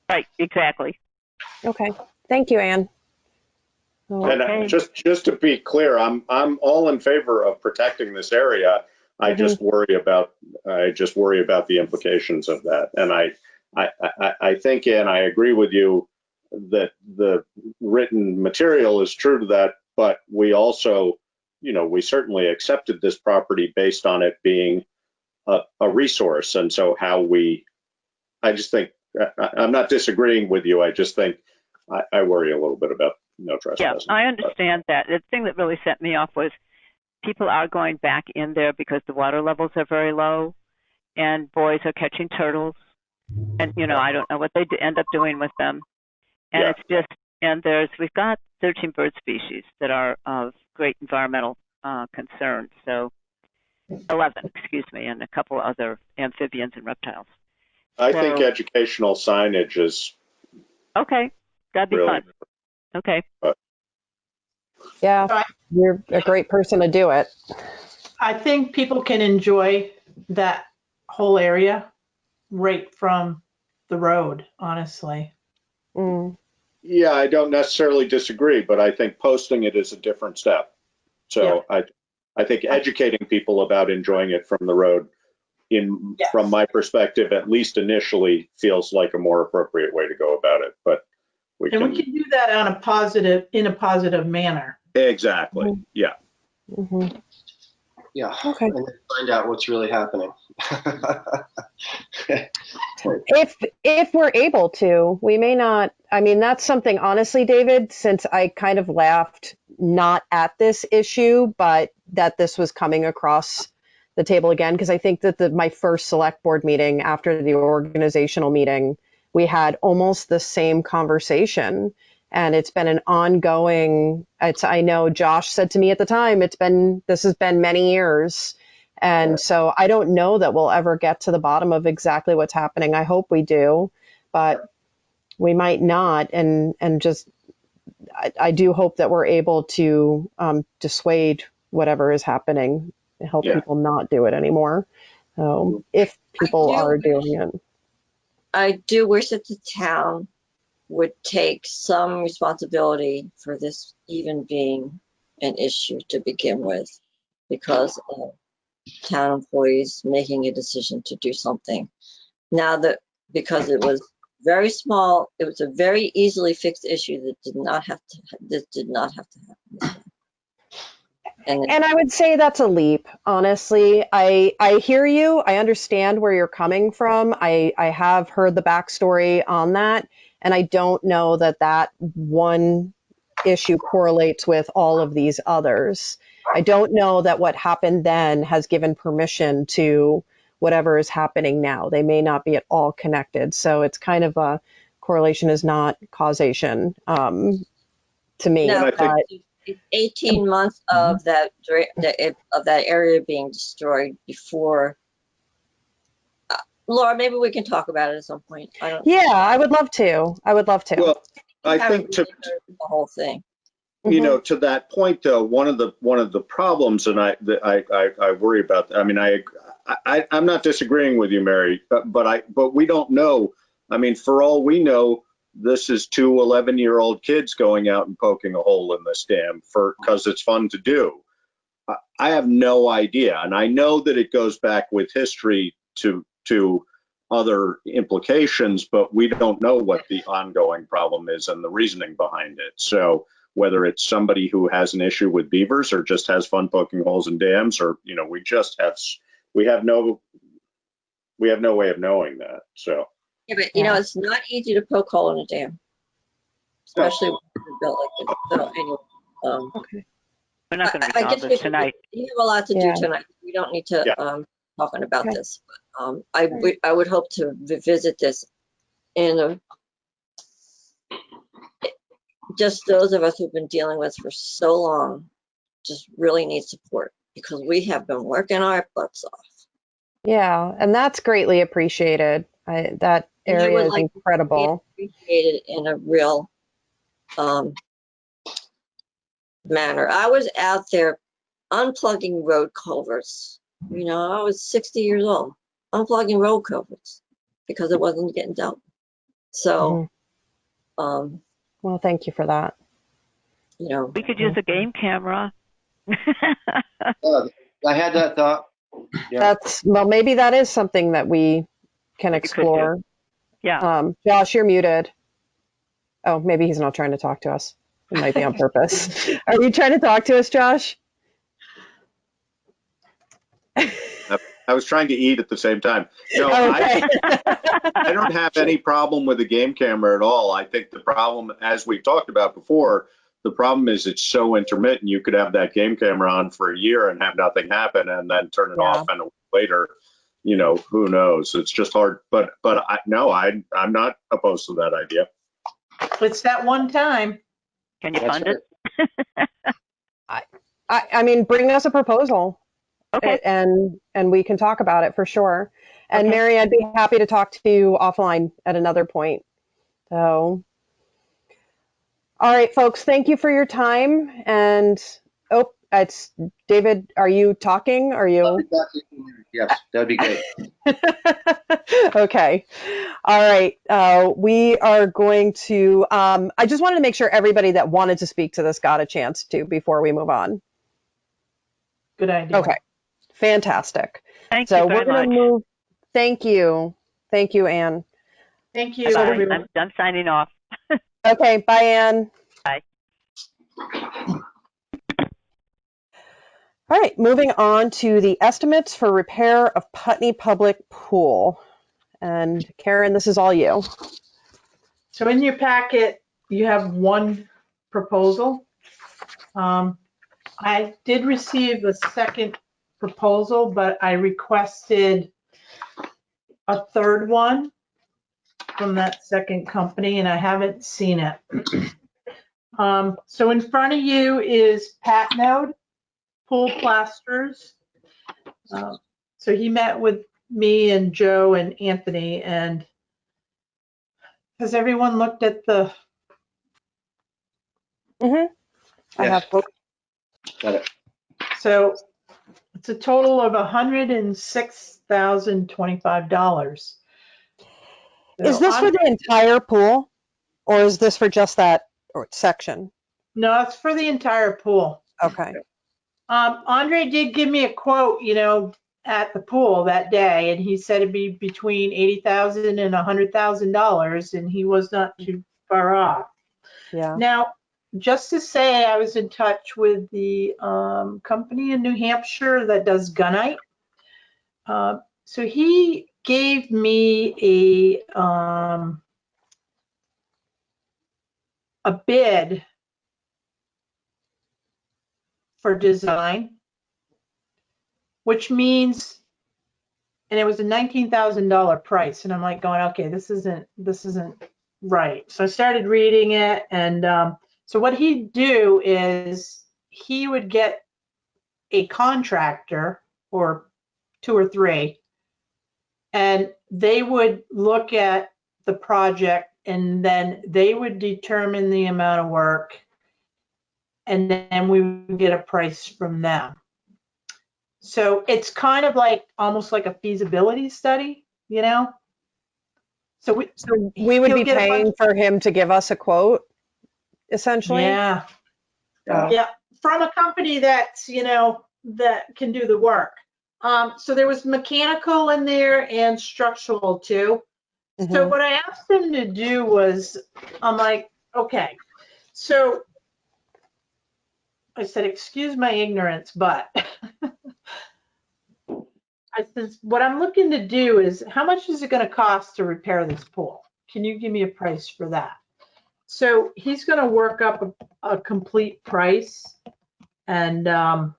Right, exactly. Okay. Thank you, Anne. And Okay. just to be clear, I'm all in favor of protecting this area. I just worry about the implications of that. And I think, and I agree with you that the written material is true to that, but we also, we certainly accepted this property based on it being a resource. And so I just think, I'm not disagreeing with you. I just think I worry a little bit about no trespassing. Yeah, I understand that. The thing that really set me off was people are going back in there because the water levels are very low, and boys are catching turtles, and I don't know what they end up doing with them. And it's just, and we've got 13 bird species that are of great environmental concern. So 11, excuse me, and a couple other amphibians and reptiles. I think educational signage is okay. That'd be really fun. Okay. Yeah, you're a great person to do it. I think people can enjoy that whole area right from the road, honestly. Mm. Yeah, I don't necessarily disagree, but I think posting it is a different step. So I think educating people about enjoying it from the road, from my perspective, at least initially, feels like a more appropriate way to go about it. But we can do that in a positive manner. Exactly. Yeah. Mm-hmm. Yeah. Okay. And then find out what's really happening. If we're able to, we may not. I mean, that's something, honestly, David, since I kind of laughed not at this issue, but that this was coming across the table again, because I think that my first select board meeting after the organizational meeting, we had almost the same conversation. And it's been an ongoing, I know Josh said to me at the time, this has been many years. And so I don't know that we'll ever get to the bottom of exactly what's happening. I hope we do, but we might not. And just, I do hope that we're able to dissuade whatever is happening and help people not do it anymore. If people are doing it. I do wish that the town would take some responsibility for this even being an issue to begin with, because of town employees making a decision to do something. Now that, because it was very small, it was a very easily fixed issue that did not have to happen. And I would say that's a leap, honestly. I hear you. I understand where you're coming from. I have heard the backstory on that, and I don't know that one issue correlates with all of these others. I don't know that what happened then has given permission to whatever is happening now. They may not be at all connected. So it's kind of a correlation is not causation to me. No, but 18 months of that area being destroyed before. Laura, maybe we can talk about it at some point. I would love to. Well, I think the whole thing. To that point, though, one of the problems, and I worry about. I mean, I'm not disagreeing with you, Mary, but we don't know. I mean, for all we know, this is two 11-year-old kids going out and poking a hole in this dam because it's fun to do. I have no idea, and I know that it goes back with history to other implications, but we don't know what the ongoing problem is and the reasoning behind it. So whether it's somebody who has an issue with beavers or just has fun poking holes in dams, or we have no way of knowing that. So yeah, but it's not easy to poke hole in a dam, especially when it's built like this. So anyway, okay. We're not going to resolve this tonight. You have a lot to do tonight. We don't need to talking about this. But, I would hope to revisit this in just those of us who've been dealing with for so long just really need support, because we have been working our butts off. Yeah, and that's greatly appreciated. That area is incredible. Appreciated in a real manner. I was out there unplugging road culverts. You know, I was 60 years old, unplugging road culverts because it wasn't getting dealt. So, Well, thank you for that. you know, We could use a game camera. I had that thought. Yeah. Well, maybe that is something that we can You could do. explore. Yeah. Josh, you're muted. Oh, maybe he's not trying to talk to us. It might be on purpose. Are you trying to talk to us, Josh? I was trying to eat at the same time. No, Okay. I don't have any problem with the game camera at all. I think the problem, as we talked about before, the problem is it's so intermittent. You could have that game camera on for a year and have nothing happen and then turn it off, and a week later, you know, who knows? It's just hard. But I'm not opposed to that idea. It's that one time. Can you That's fund it? I mean, bring us a proposal. Okay. And we can talk about it for sure. And Okay. Mary, I'd be happy to talk to you offline at another point. So, all right, folks, thank you for your time. And it's David. Are you talking? Are you? Yes, that'd be great. Okay. All right. We are going to, I just wanted to make sure everybody that wanted to speak to this got a chance to before we move on. Good idea. Okay. Fantastic. Thank So you very we're going to much. move. Thank you. Thank you, Anne. Thank you, Bye. everyone. I'm signing off. Okay. Bye, Anne. Bye. All right. Moving on to the estimates for repair of Putney Public Pool. And Karen, this is all you. So in your packet, you have one proposal. I did receive a second proposal, but I requested a third one from that second company, and I haven't seen it. So in front of you is Patnode Pool Plasters. So he met with me and Joe and Anthony, and has everyone looked at the? I have. Got it. So it's a total of $106,025. Is this for the entire pool, or is this for just that section? No, it's for the entire pool. Okay. Andre did give me a quote, you know, at the pool that day, and he said it'd be between $80,000 and $100,000, and he was not too far off. Yeah. Now, just to say, I was in touch with the company in New Hampshire that does gunite. So he gave me a bid for design, which means, and it was a $19,000 price. And I'm like going, okay, this isn't right. So I started reading it. And so what he'd do is he would get a contractor or 2 or 3, and they would look at the project, and then they would determine the amount of work, and then we would get a price from them. So it's kind of like almost like a feasibility study, you know? So we would be paying for him to give us a quote, essentially? Yeah. Yeah. From a company that's, you know, that can do the work. So there was mechanical in there and structural too. So what I asked them to do was, I'm like, okay, so I said, excuse my ignorance, but I said, what I'm looking to do is, how much is it going to cost to repair this pool? Can you give me a price for that? So he's going to work up a complete price, and I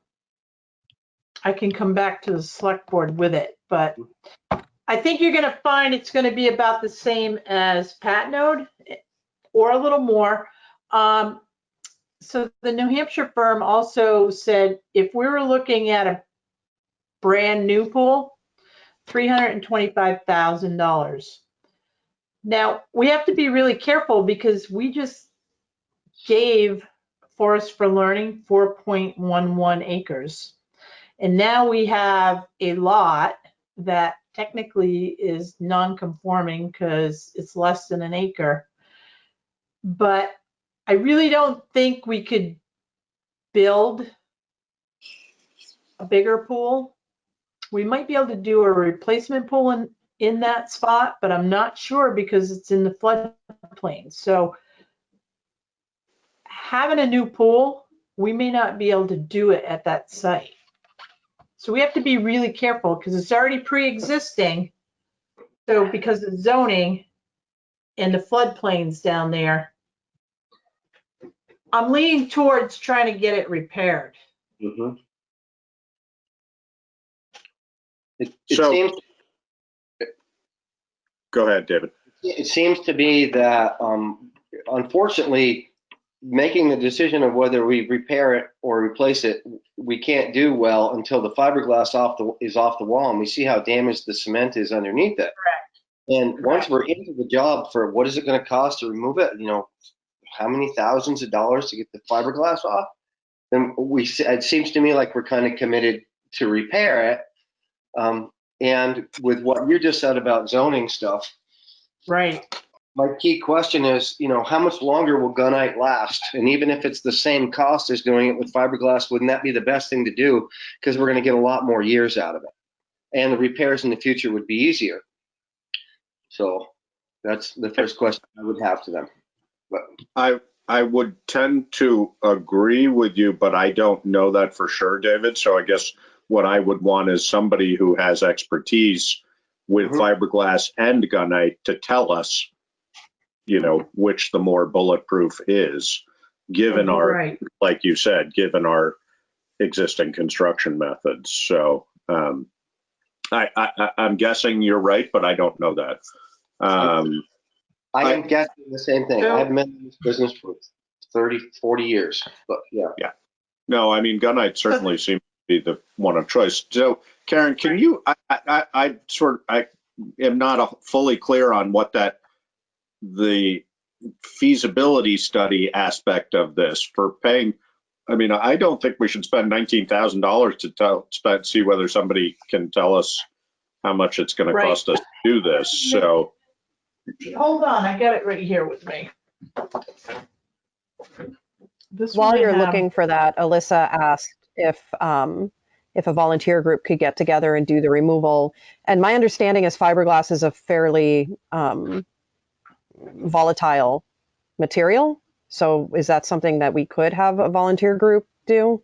can come back to the select board with it. But I think you're going to find it's going to be about the same as Patnode, or a little more. So the New Hampshire firm also said if we were looking at a brand new pool, $325,000. Now we have to be really careful because we just gave Forest for Learning, 4.11 acres. And now we have a lot that technically is non-conforming because it's less than an acre. But I really don't think we could build a bigger pool. We might be able to do a replacement pool in that spot, but I'm not sure because it's in the floodplain. So having a new pool, we may not be able to do it at that site. So we have to be really careful because it's already pre-existing. So because of zoning and the floodplains down there, I'm leaning towards trying to get it repaired. Mhm. It So- seems Go ahead, David. it seems to be that unfortunately, making the decision of whether we repair it or replace it, we can't do well until the fiberglass is off the wall and we see how damaged the cement is underneath it. Correct. And once we're into the job for what is it going to cost to remove it, you know, how many thousands of dollars to get the fiberglass off, then it seems to me like we're kind of committed to repair it. And with what you just said about zoning stuff, Right. my key question is, you know, how much longer will gunite last? And even if it's the same cost as doing it with fiberglass, wouldn't that be the best thing to do? Because we're going to get a lot more years out of it. And the repairs in the future would be easier. So that's the first question I would have to them. But I would tend to agree with you, but I don't know that for sure, David. So I guess what I would want is somebody who has expertise with fiberglass and gunite to tell us, you know, which the more bulletproof is, given our, Right. like you said, given our existing construction methods. So I'm guessing you're right, but I don't know that. I am guessing the same thing. So- I've been in this business for 30, 40 years, but yeah. No, I mean, gunite certainly seems to be the one of choice. So, Karen, can you, I am not fully clear on what the feasibility study aspect of this for paying. I mean, I don't think we should spend $19,000 to see whether somebody can tell us how much it's going to Right. cost us to do this. So, Hold on, I got it right here with me. This While one I you're have- looking for that, Alyssa asked if a volunteer group could get together and do the removal. And my understanding is fiberglass is a fairly volatile material. So is that something that we could have a volunteer group do?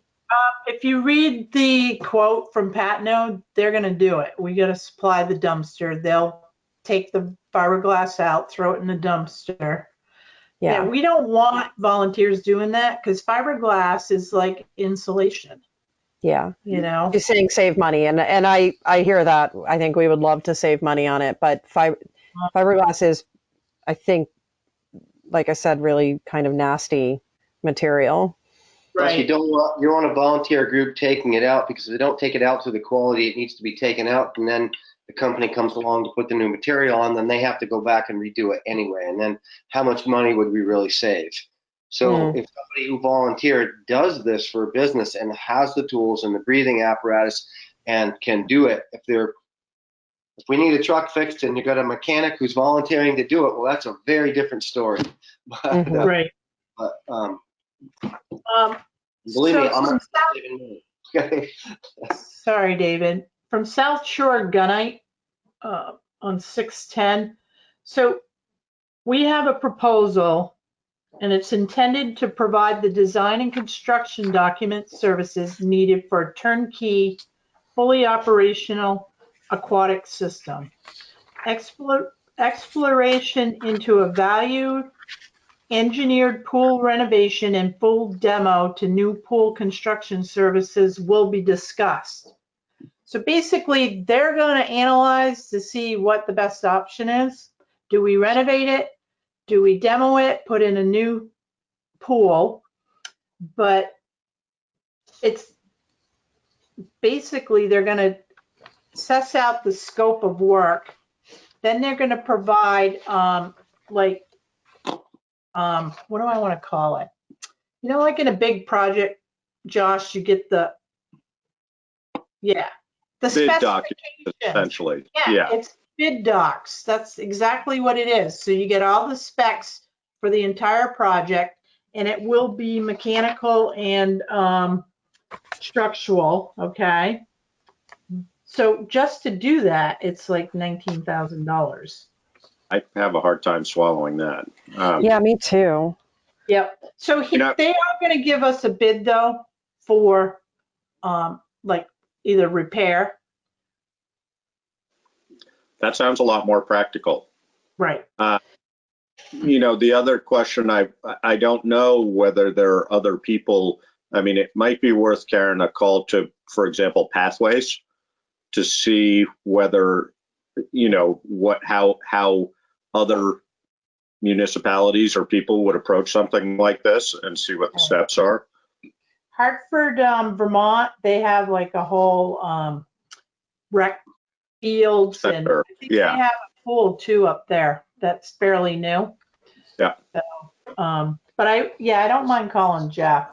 If you read the quote from Patno, they're going to do it. We got to supply the dumpster. They'll take the fiberglass out, throw it in the dumpster. Yeah, we don't want volunteers doing that because fiberglass is like insulation. Yeah. You know, You're saying save money, and I hear that. I think we would love to save money on it, but fiberglass is, I think, like I said, really kind of nasty material. Plus, right? you want a volunteer group taking it out, because if they don't take it out to the quality it needs to be taken out, and then the company comes along to put the new material on, then they have to go back and redo it anyway. And then how much money would we really save? So if somebody who volunteered does this for a business and has the tools and the breathing apparatus and can do it, if we need a truck fixed and you got a mechanic who's volunteering to do it, well, that's a very different story. But, Right. but believe So me, I'm from not saving money. Sorry, David. From South Shore Gunite on 610. So we have a proposal, and it's intended to provide the design and construction document services needed for a turnkey, fully operational aquatic system. Exploration into a valued engineered pool renovation and full demo to new pool construction services will be discussed. So basically, they're going to analyze to see what the best option is. Do we renovate it? Do we demo it, put in a new pool? But it's basically, they're going to assess out the scope of work. Then they're going to provide what do I want to call it? You know, like in a big project, Josh, you get the Bid document, specifications. essentially. Yeah, it's bid docs. That's exactly what it is. So you get all the specs for the entire project, and it will be mechanical and structural, okay? So just to do that, it's like $19,000. I have a hard time swallowing that. Yeah, me too. Yep. So they are going to give us a bid though for like either repair. That sounds a lot more practical. Right. You know, the other question, I don't know whether there are other people. I mean, it might be worth, Karen, a call to, for example, Pathways, to see whether, you know, how other municipalities or people would approach something like this and see what the steps are. Hartford, Vermont, they have like a whole rec fields, and I think they have a pool too up there that's fairly new. Yeah. So, but I don't mind calling Jeff.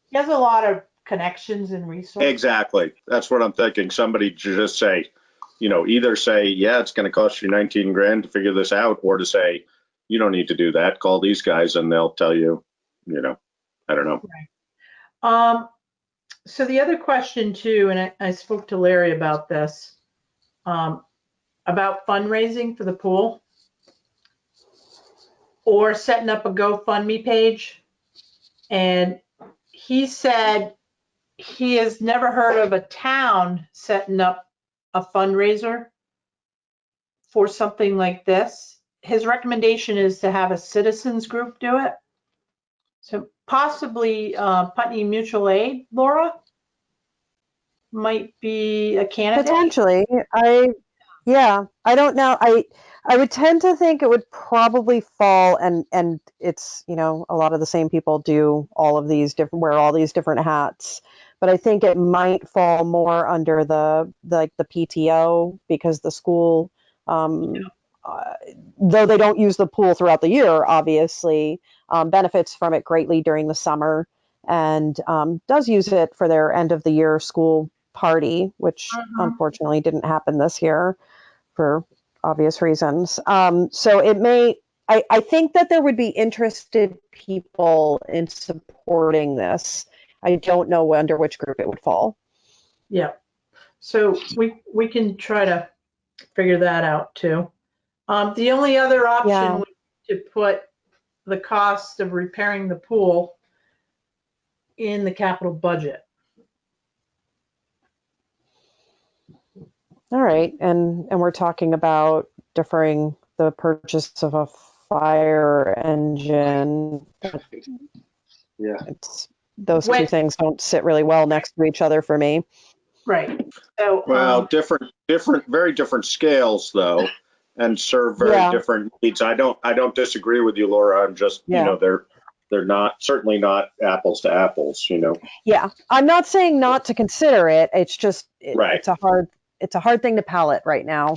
He has a lot of connections and resources. Exactly. That's what I'm thinking. Somebody just say, you know, either say, yeah, it's going to cost you 19 grand to figure this out, or to say, you don't need to do that. Call these guys and they'll tell you, you know, I don't know. Right. So the other question too, and I spoke to Larry about this, about fundraising for the pool or setting up a GoFundMe page. And he said he has never heard of a town setting up a fundraiser for something like this. His recommendation is to have a citizens group do it. So possibly Putney Mutual Aid, Laura, might be a candidate. Potentially. I don't know. I would tend to think it would probably fall, and it's, you know, a lot of the same people do all of these different, wear all these different hats, but I think it might fall more under the PTO, because the school, though they don't use the pool throughout the year, obviously, benefits from it greatly during the summer, and does use it for their end of the year school party, which unfortunately didn't happen this year for obvious reasons. So it may, I think that there would be interested people in supporting this. I don't know under which group it would fall. Yeah. So we can try to figure that out too. The only other option would be to put the cost of repairing the pool in the capital budget. All right, and we're talking about deferring the purchase of a fire engine. Yeah. Those two things don't sit really well next to each other for me. Right. So, well, very different scales though, and serve very different needs. I don't disagree with you, Laura. I'm just, you know, they're not, certainly not apples to apples, you know. Yeah, I'm not saying not to consider it. It's just it's a hard thing to palate right now.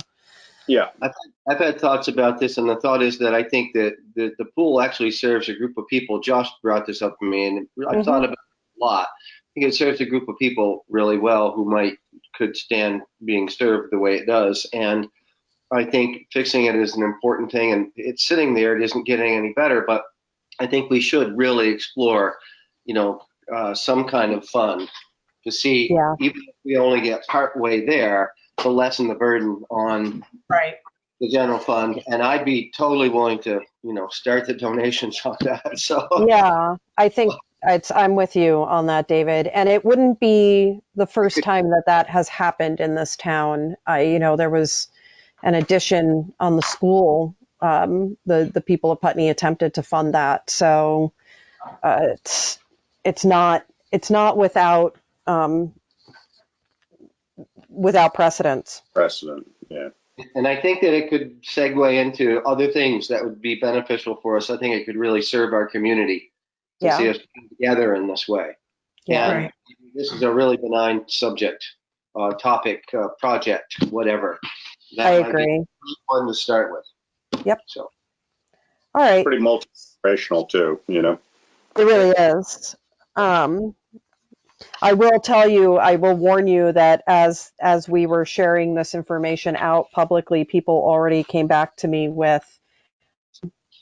Yeah. I've had thoughts about this, and the thought is that I think that the pool actually serves a group of people. Josh brought this up to me, and I've thought about it a lot. I think it serves a group of people really well who could stand being served the way it does. And I think fixing it is an important thing, and it's sitting there. It isn't getting any better, but I think we should really explore, you know, some kind of fund to see, even if we only get part way there, to lessen the burden on the general fund. And I'd be totally willing to, you know, start the donations on that. So yeah, I think I'm with you on that, David. And it wouldn't be the first time that has happened in this town. You know, there was an addition on the school. The people of Putney attempted to fund that. So it's not without precedence. Yeah. And I think that it could segue into other things that would be beneficial for us. I think it could really serve our community to see us come together in this way. Yeah. And this is a really benign subject, topic, project, whatever. That I agree. One to start with. Yep. So. All right. Pretty multi-generational too, you know. It really is. I will tell you, I will warn you that as we were sharing this information out publicly, people already came back to me with,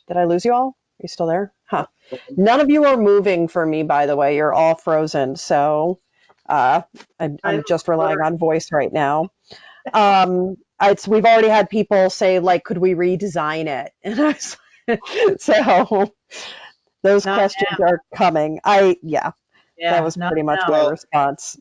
did I lose you all? Are you still there? Huh. None of you are moving for me, by the way. You're all frozen. So I'm just relying on voice right now. We've already had people say, like, could we redesign it? And I was, so those Not questions now. are coming. Yeah, That was not pretty much now. my Well, response.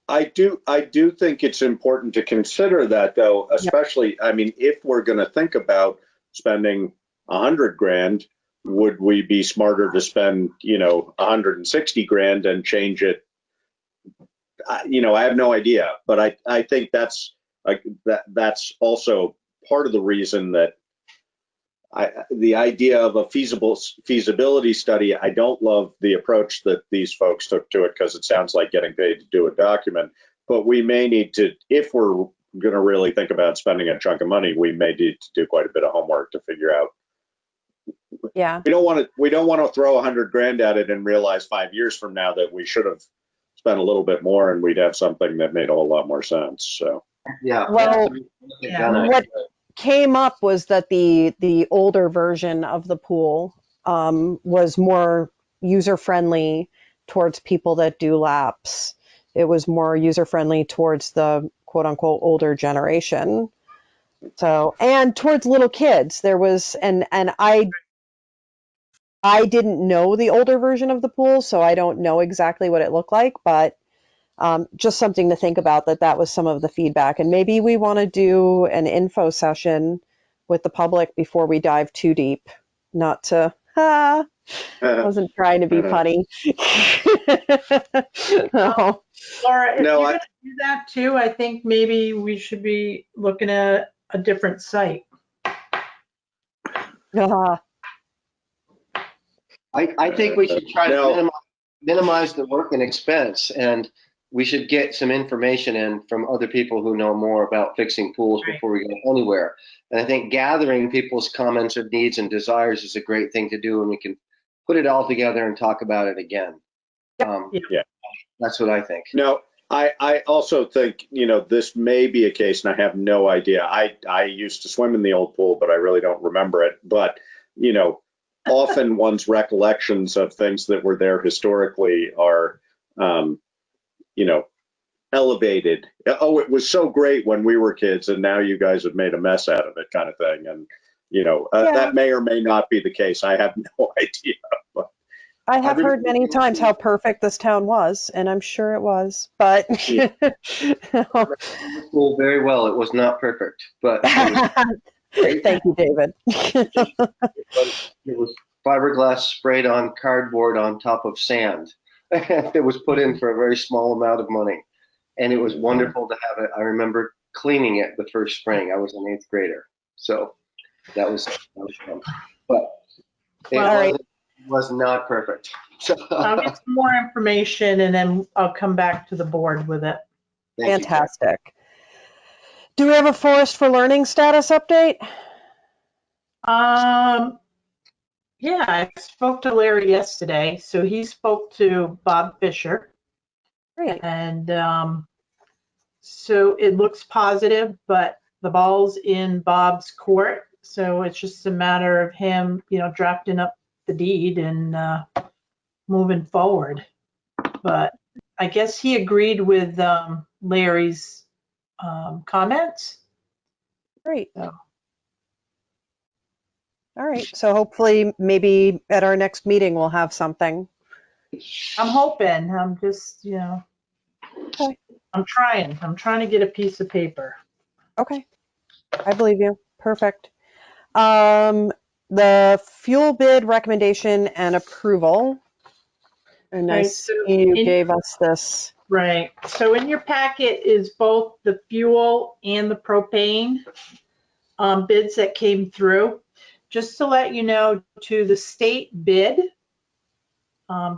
I do think it's important to consider that, though, especially, I mean, if we're going to think about spending 100 grand, would we be smarter to spend, 160 grand and change it? I have no idea, but I think that's like that's also part of the reason that the idea of a feasibility study, I don't love the approach that these folks took to it because it sounds like getting paid to do a document. But we may need to, if we're going to really think about spending a chunk of money, we may need to do quite a bit of homework to figure out. Yeah. We don't want to throw 100 grand at it and realize 5 years from now that we should have spent a little bit more and we'd have something that made a whole lot more sense. So Yeah. Well, Yeah. what came up was that the older version of the pool was more user friendly towards people that do laps. It was more user friendly towards the quote unquote older generation. So, and towards little kids, there was, and I didn't know the older version of the pool, so I don't know exactly what it looked like, but just something to think about, that was some of the feedback. And maybe we want to do an info session with the public before we dive too deep. Not to, I wasn't trying to be funny. No. Laura, if No, you're going to do that too, I think maybe we should be looking at a different site. I think we should try to No. minimize the work and expense, and we should get some information in from other people who know more about fixing pools before we go anywhere. And I think gathering people's comments and needs and desires is a great thing to do, and we can put it all together and talk about it again. Yeah. That's what I think. No, I also think, this may be a case, and I have no idea. I used to swim in the old pool, but I really don't remember it. But, often one's recollections of things that were there historically are, elevated. Oh, it was so great when we were kids, and now you guys have made a mess out of it, kind of thing. And, that may or may not be the case. I have no idea. But I have heard many times how perfect this town was, and I'm sure it was, but Pool very well. It was not perfect, but thank you, David. It was fiberglass sprayed on cardboard on top of sand. It was put in for a very small amount of money, and it was wonderful to have it. I remember cleaning it the first spring. I was an 8th grader, so that was fun. But it was not perfect. So, I'll get some more information and then I'll come back to the board with it. Fantastic. Do we have a Forest for Learning status update? Yeah, I spoke to Larry yesterday. So he spoke to Bob Fisher. Great. And so it looks positive, but the ball's in Bob's court. So it's just a matter of him, drafting up the deed and moving forward. But I guess he agreed with Larry's comments. Great. So. All right. So hopefully maybe at our next meeting we'll have something. I'm hoping. I'm just, Okay. I'm trying to get a piece of paper. Okay. I believe you. Perfect. The fuel bid recommendation and approval. And I see you gave us this. Right. So in your packet is both the fuel and the propane bids that came through. Just to let you know, to the state bid,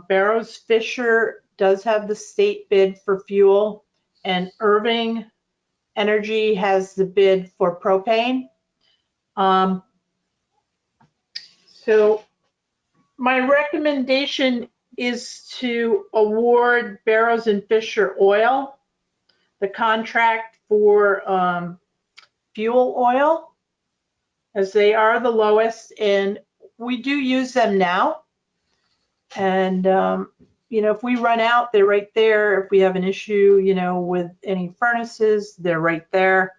Barrows Fisher does have the state bid for fuel, and Irving Energy has the bid for propane. So my recommendation is to award Barrows and Fisher Oil the contract for fuel oil, as they are the lowest, and we do use them now. And, if we run out, they're right there. If we have an issue, with any furnaces, they're right there.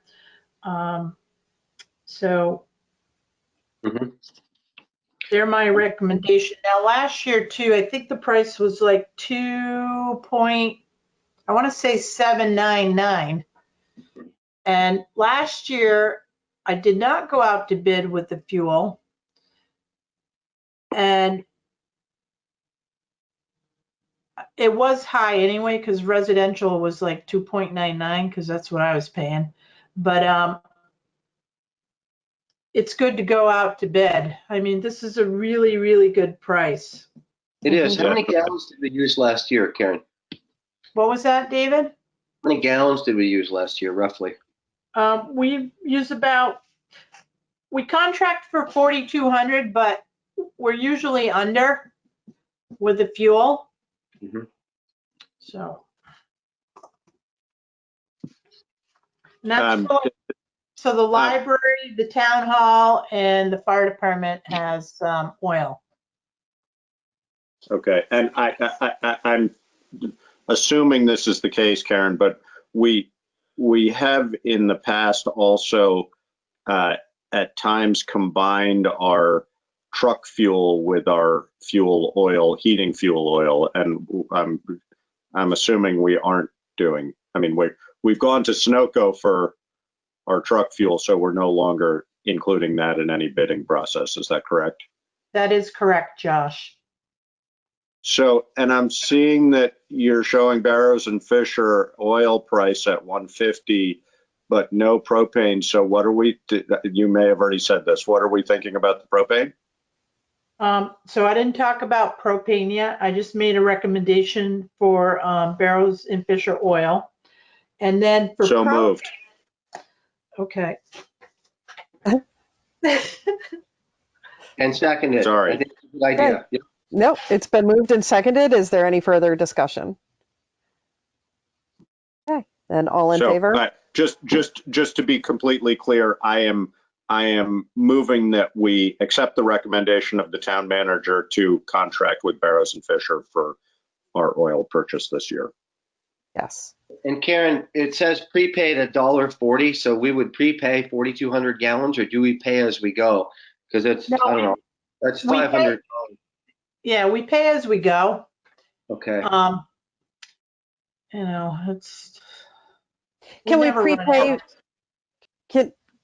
So Mhm. they're my recommendation. Now, last year too, I think the price was like 799. And last year, I did not go out to bid with the fuel. And it was high anyway, because residential was like 2.99, because that's what I was paying. But it's good to go out to bid. I mean, this is a really, really good price. It is. Mhm. How many gallons did we use last year, Karen? What was that, David? How many gallons did we use last year, roughly? We use we contract for 4,200, but we're usually under with the fuel. Mhm. So. And that's so the library, the town hall, and the fire department has oil. Okay, and I'm assuming this is the case, Karen, but we have in the past also at times combined our truck fuel with our fuel oil, heating fuel oil, and I'm assuming we aren't doing. I mean, we've gone to Sunoco for our truck fuel, so we're no longer including that in any bidding process. Is that correct? That is correct, Josh. So, and I'm seeing that you're showing Barrows and Fisher oil price at 150, but no propane. So what are we, you may have already said this. What are we thinking about the propane? So I didn't talk about propane yet. I just made a recommendation for Barrows and Fisher oil. And then for So moved. Okay. And seconded. Sorry. I think it's a good idea. Yep. Nope, it's been moved and seconded. Is there any further discussion? Okay, then all in favor? Just to be completely clear, I am moving that we accept the recommendation of the town manager to contract with Barrows and Fisher for our oil purchase this year. Yes. And Karen, it says prepaid $1.40, so we would prepay 4,200 gallons, or do we pay as we go? Because it's, No, I don't know, that's we pay- $500. Yeah, we pay as we go. Okay. It's. Can we never run prepay? out.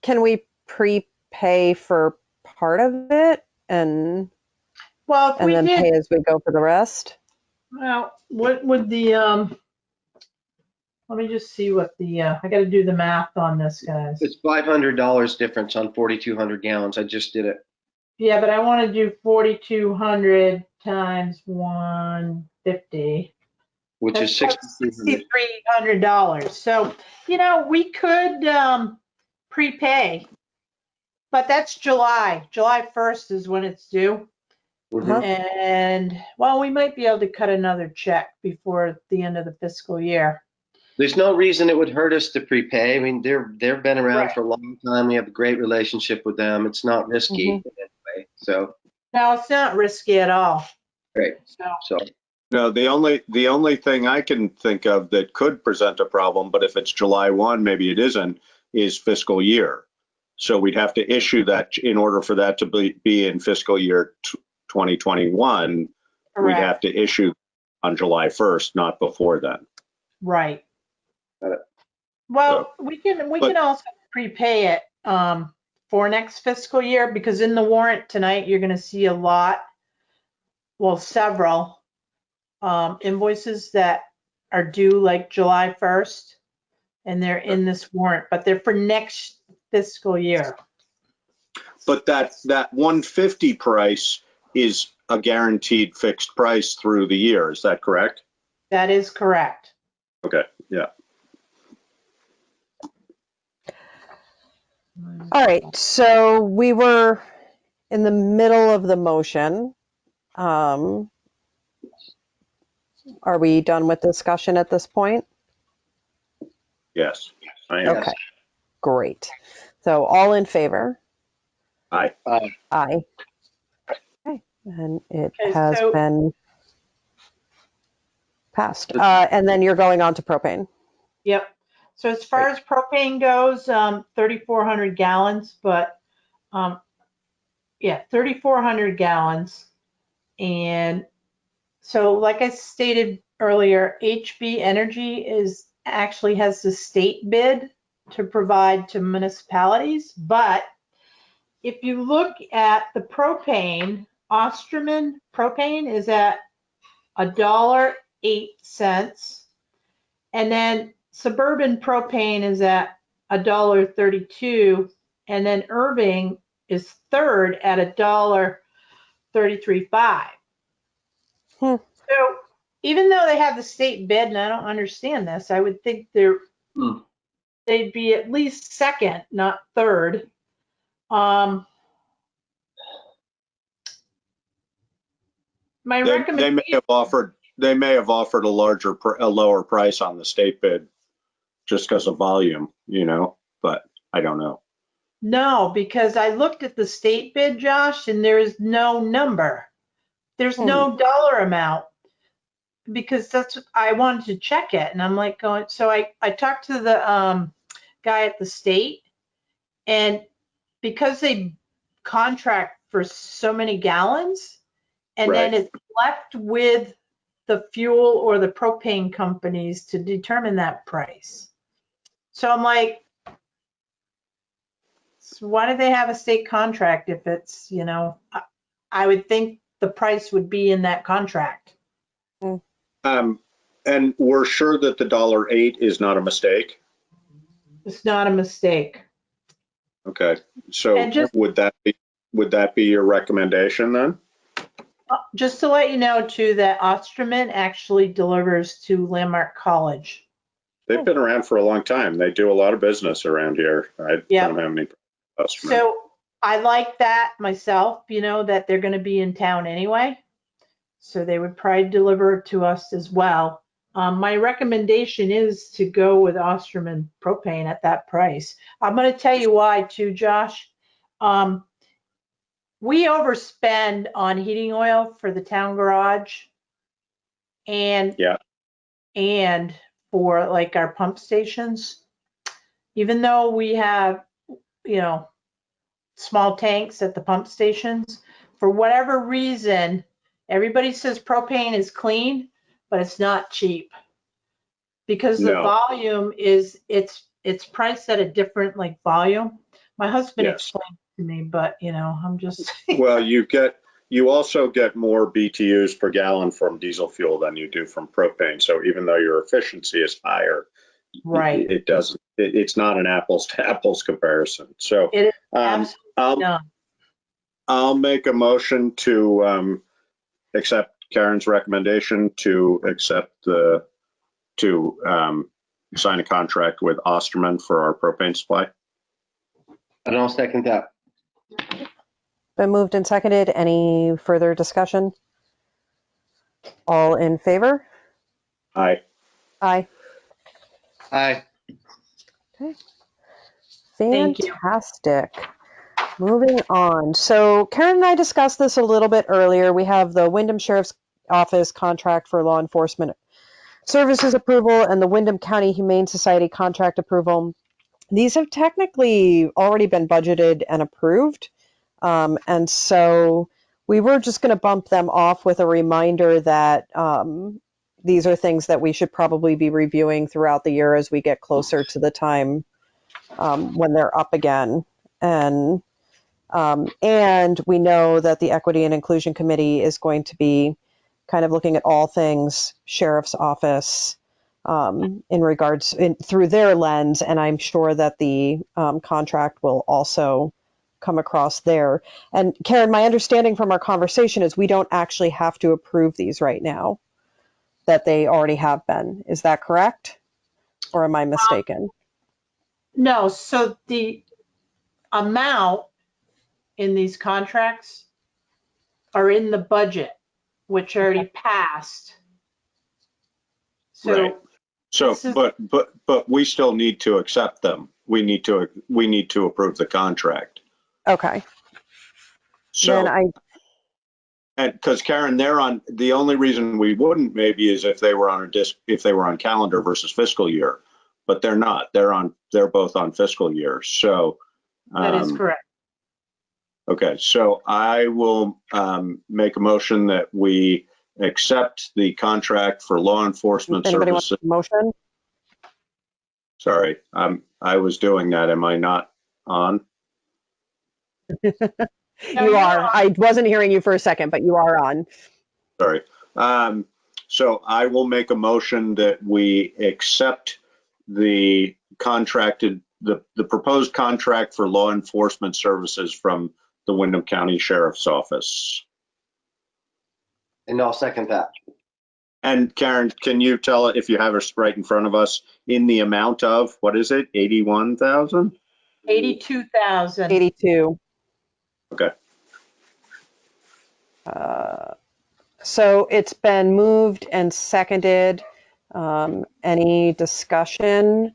Can we prepay for part of it and Well, if we then did, pay as we go for the rest? well, what would the let me just see what the I got to do the math on this, guys. It's $500 difference on 4,200 gallons. I just did it. Yeah, but I want to do 4,200 times 150. Which is $6,300. So, we could prepay, but that's July. July 1st is when it's due. Mhm. And, well, we might be able to cut another check before the end of the fiscal year. There's no reason it would hurt us to prepay. I mean, they've been around Right. for a long time. We have a great relationship with them. It's not risky anyway. So No, it's not risky at all. great. So No, the only thing I can think of that could present a problem, but if it's July 1, maybe it isn't, is fiscal year. So we'd have to issue that in order for that to be in fiscal year 2021. Correct. We'd have to issue on July 1st, not before then. Right. Got it. Well, we can also prepay it for next fiscal year, because in the warrant tonight, you're going to see a lot, well, several invoices that are due like July 1st, and they're in this warrant, but they're for next fiscal year. But that 150 price is a guaranteed fixed price through the year. Is that correct? That is correct. Okay, yeah. All right, so we were in the middle of the motion. Are we done with discussion at this point? Yes, I am. Okay, great. So all in favor? Aye. Aye. Okay, and it Okay, has so- been passed. And then you're going on to propane. Yep. So as far as propane goes, 3,400 gallons, but, yeah, 3,400 gallons. And so like I stated earlier, HB Energy actually has the state bid to provide to municipalities. But if you look at the propane, Osterman propane is at $1.08. And then Suburban propane is at $1.32. And then Irving is third at $1.33.5. So even though they have the state bid, and I don't understand this, I would think they'd be at least second, not third. My recommendation. They may have offered a lower price on the state bid just because of volume, but I don't know. No, because I looked at the state bid, Josh, and there is no number. There's no dollar amount, because I wanted to check it, and I'm like going, so I talked to the guy at the state, and because they contract for so many gallons, and then it's left with the fuel or the propane companies to determine that price. So I'm like, so why do they have a state contract if it's, I would think the price would be in that contract. And we're sure that the $1.08 is not a mistake. It's not a mistake. Okay, so And just- would that be your recommendation then? Just to let you know too, that Osterman actually delivers to Landmark College. They've been around for a long time. They do a lot of business around here. I don't have any customers. So I like that myself, that they're going to be in town anyway. So they would probably deliver to us as well. My recommendation is to go with Osterman propane at that price. I'm going to tell you why too, Josh. We overspend on heating oil for the town garage and for like our pump stations. Even though we have, small tanks at the pump stations, for whatever reason, everybody says propane is clean, but it's not cheap. Because the volume it's priced at a different volume. My husband explained to me, but I'm just well, you also get more BTUs per gallon from diesel fuel than you do from propane. So even though your efficiency is higher, right, it's not an apples to apples comparison. So it is absolutely not. I'll make a motion to accept Karen's recommendation to sign a contract with Osterman for our propane supply. And I'll second that. Been moved and seconded. Any further discussion? All in favor? Aye. Aye. Aye. Okay. Thank you. Fantastic. Moving on. So Karen and I discussed this a little bit earlier. We have the Windham Sheriff's Office contract for law enforcement services approval and the Windham County Humane Society contract approval. These have technically already been budgeted and approved. And so we were just going to bump them off with a reminder that these are things that we should probably be reviewing throughout the year as we get closer to the time when they're up again. And we know that the Equity and Inclusion Committee is going to be kind of looking at all things Sheriff's Office in regards through their lens, and I'm sure that the contract will also come across there. And Karen, my understanding from our conversation is we don't actually have to approve these right now, that they already have been. Is that correct? Or am I mistaken? No, so the amount in these contracts are in the budget, which already passed So Right. So, this is- but we still need to accept them. We need to approve the contract. Okay. So, Then I, and because Karen, the only reason we wouldn't maybe is if they were on if they were on calendar versus fiscal year, but they're not. They're both on fiscal year. So that is correct. okay. So I will make a motion that we accept the contract for law enforcement anybody want services. a motion? Sorry, I was doing that. Am I not on? You are. I wasn't hearing you for a second, but you are on. Sorry. So I will make a motion that we accept the proposed contract for law enforcement services from the Windham County Sheriff's Office. And I'll second that. And Karen, can you tell it if you have us right in front of us in the amount of, what is it, 81,000? 82,000. 82. Okay. So it's been moved and seconded. Any discussion?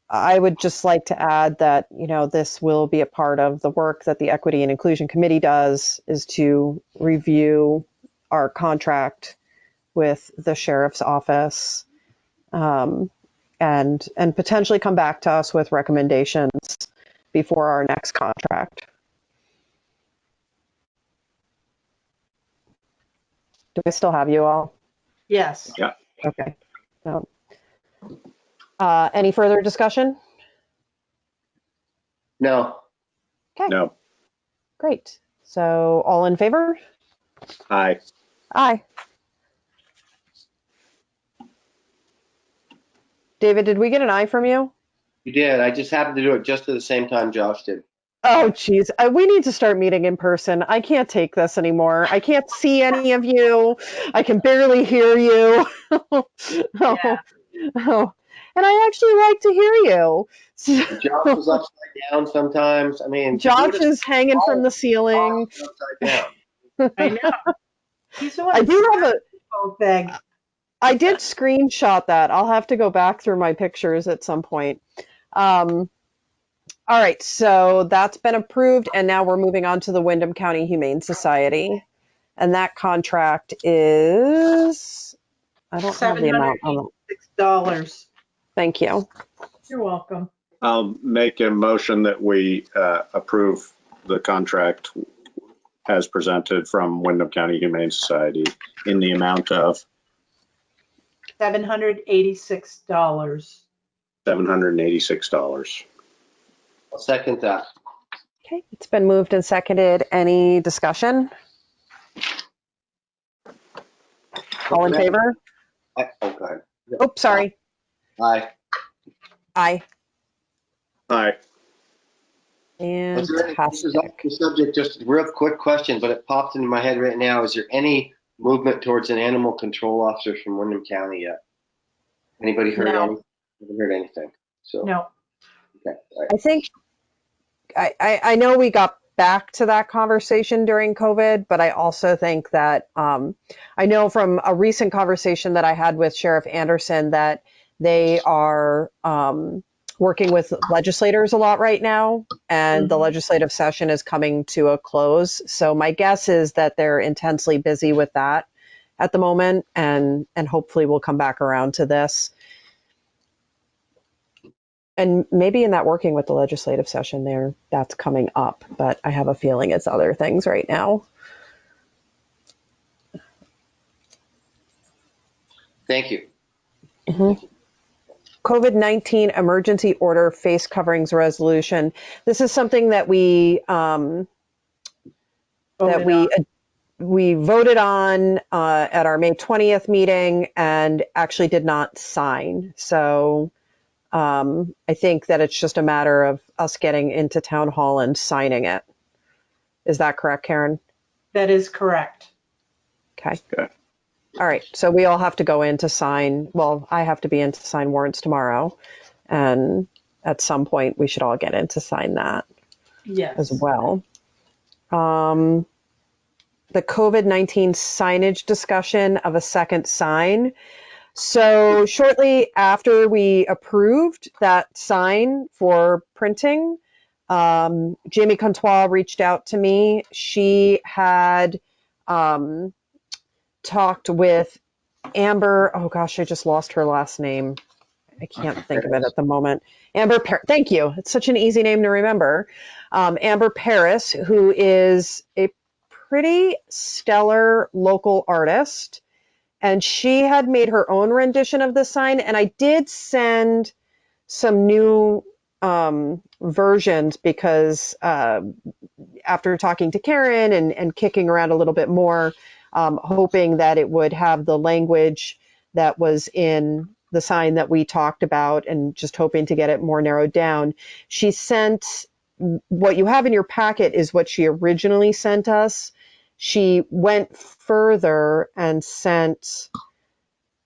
I would just like to add that, this will be a part of the work that the Equity and Inclusion Committee does, is to review our contract with the Sheriff's Office, and potentially come back to us with recommendations before our next contract. Do I still have you all? Yes. Yeah. Okay. Any further discussion? No. Okay. No. Great. So all in favor? Aye. Aye. David, did we get an aye from you? You did. I just happened to do it just at the same time Josh did. Oh, geez. We need to start meeting in person. I can't take this anymore. I can't see any of you. I can barely hear you. Yeah. Oh. And I actually like to hear you. Josh is upside down sometimes. I mean, Josh is hanging from the ceiling. upside down. I know. He's the one I that do have snapped the whole thing. I did screenshot that. I'll have to go back through my pictures at some point. All right, so that's been approved, and now we're moving on to the Windham County Humane Society. And that contract is, I don't have the amount on it. $786. Thank you. You're welcome. I'll make a motion that we approve the contract as presented from Windham County Humane Society in the amount of $786. $786. I'll second that. Okay, it's been moved and seconded. Any discussion? All in favor? Oh, go ahead. Oh, sorry. Aye. Aye. Aye. This is off Fantastic. the subject, just a real quick question, but it popped into my head right now. Is there any movement towards an animal control officer from Windham County yet? Anybody heard No. anything? Haven't heard anything. So No. okay. All right. I think, I know we got back to that conversation during COVID, but I also think that, I know from a recent conversation that I had with Sheriff Anderson that they are working with legislators a lot right now, and the legislative session is coming to a close. So my guess is that they're intensely busy with that at the moment, and hopefully we'll come back around to this. And maybe in that working with the legislative session there, that's coming up, but I have a feeling it's other things right now. Thank you. COVID-19 emergency order face coverings resolution. This is something that we voted on at our May 20th meeting and actually did not sign. So I think that it's just a matter of us getting into town hall and signing it. Is that correct, Karen? That is correct. Okay. All right. So we all have to go in to sign. Well, I have to be in to sign warrants tomorrow. And at some point, we should all get in to sign that Yes. as well. The COVID-19 signage discussion of a second sign. So shortly after we approved that sign for printing, Jamie Contois reached out to me. She had talked with Amber. Oh gosh, I just lost her last name. I can't think of it at the moment. Thank you. It's such an easy name to remember. Amber Paris, who is a pretty stellar local artist. And she had made her own rendition of the sign. And I did send some new versions because after talking to Karen and kicking around a little bit more, hoping that it would have the language that was in the sign that we talked about and just hoping to get it more narrowed down. She sent, what you have in your packet is what she originally sent us. She went further and sent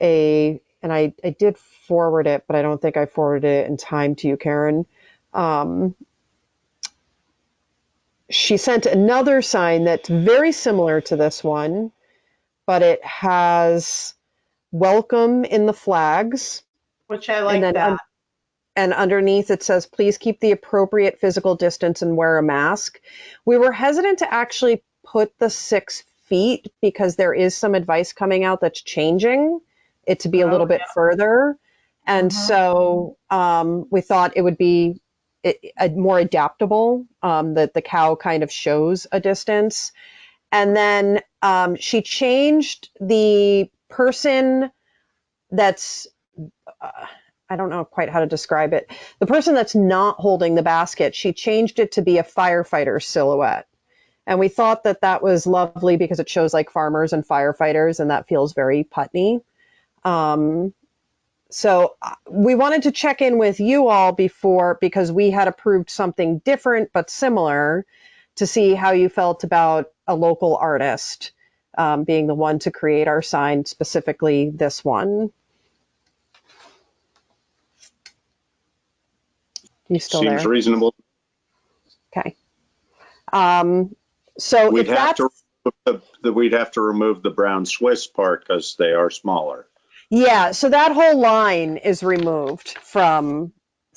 and I did forward it, but I don't think I forwarded it in time to you, Karen. She sent another sign that's very similar to this one, but it has welcome in the flags. Which I like that. And underneath it says, please keep the appropriate physical distance and wear a mask. We were hesitant to actually put the 6 feet because there is some advice coming out that's changing it to be a little bit further. And so we thought it would be more adaptable, that the cow kind of shows a distance. And then she changed the person that's, I don't know quite how to describe it. The person that's not holding the basket, she changed it to be a firefighter silhouette. And we thought that that was lovely because it shows like farmers and firefighters, and that feels very Putney. So we wanted to check in with you all before, because we had approved something different but similar, to see how you felt about a local artist being the one to create our sign, specifically this one. You still Seems there? reasonable. Okay. So We'd if have that's, we'd have to remove the brown Swiss part because they are smaller. yeah, so that whole line is removed from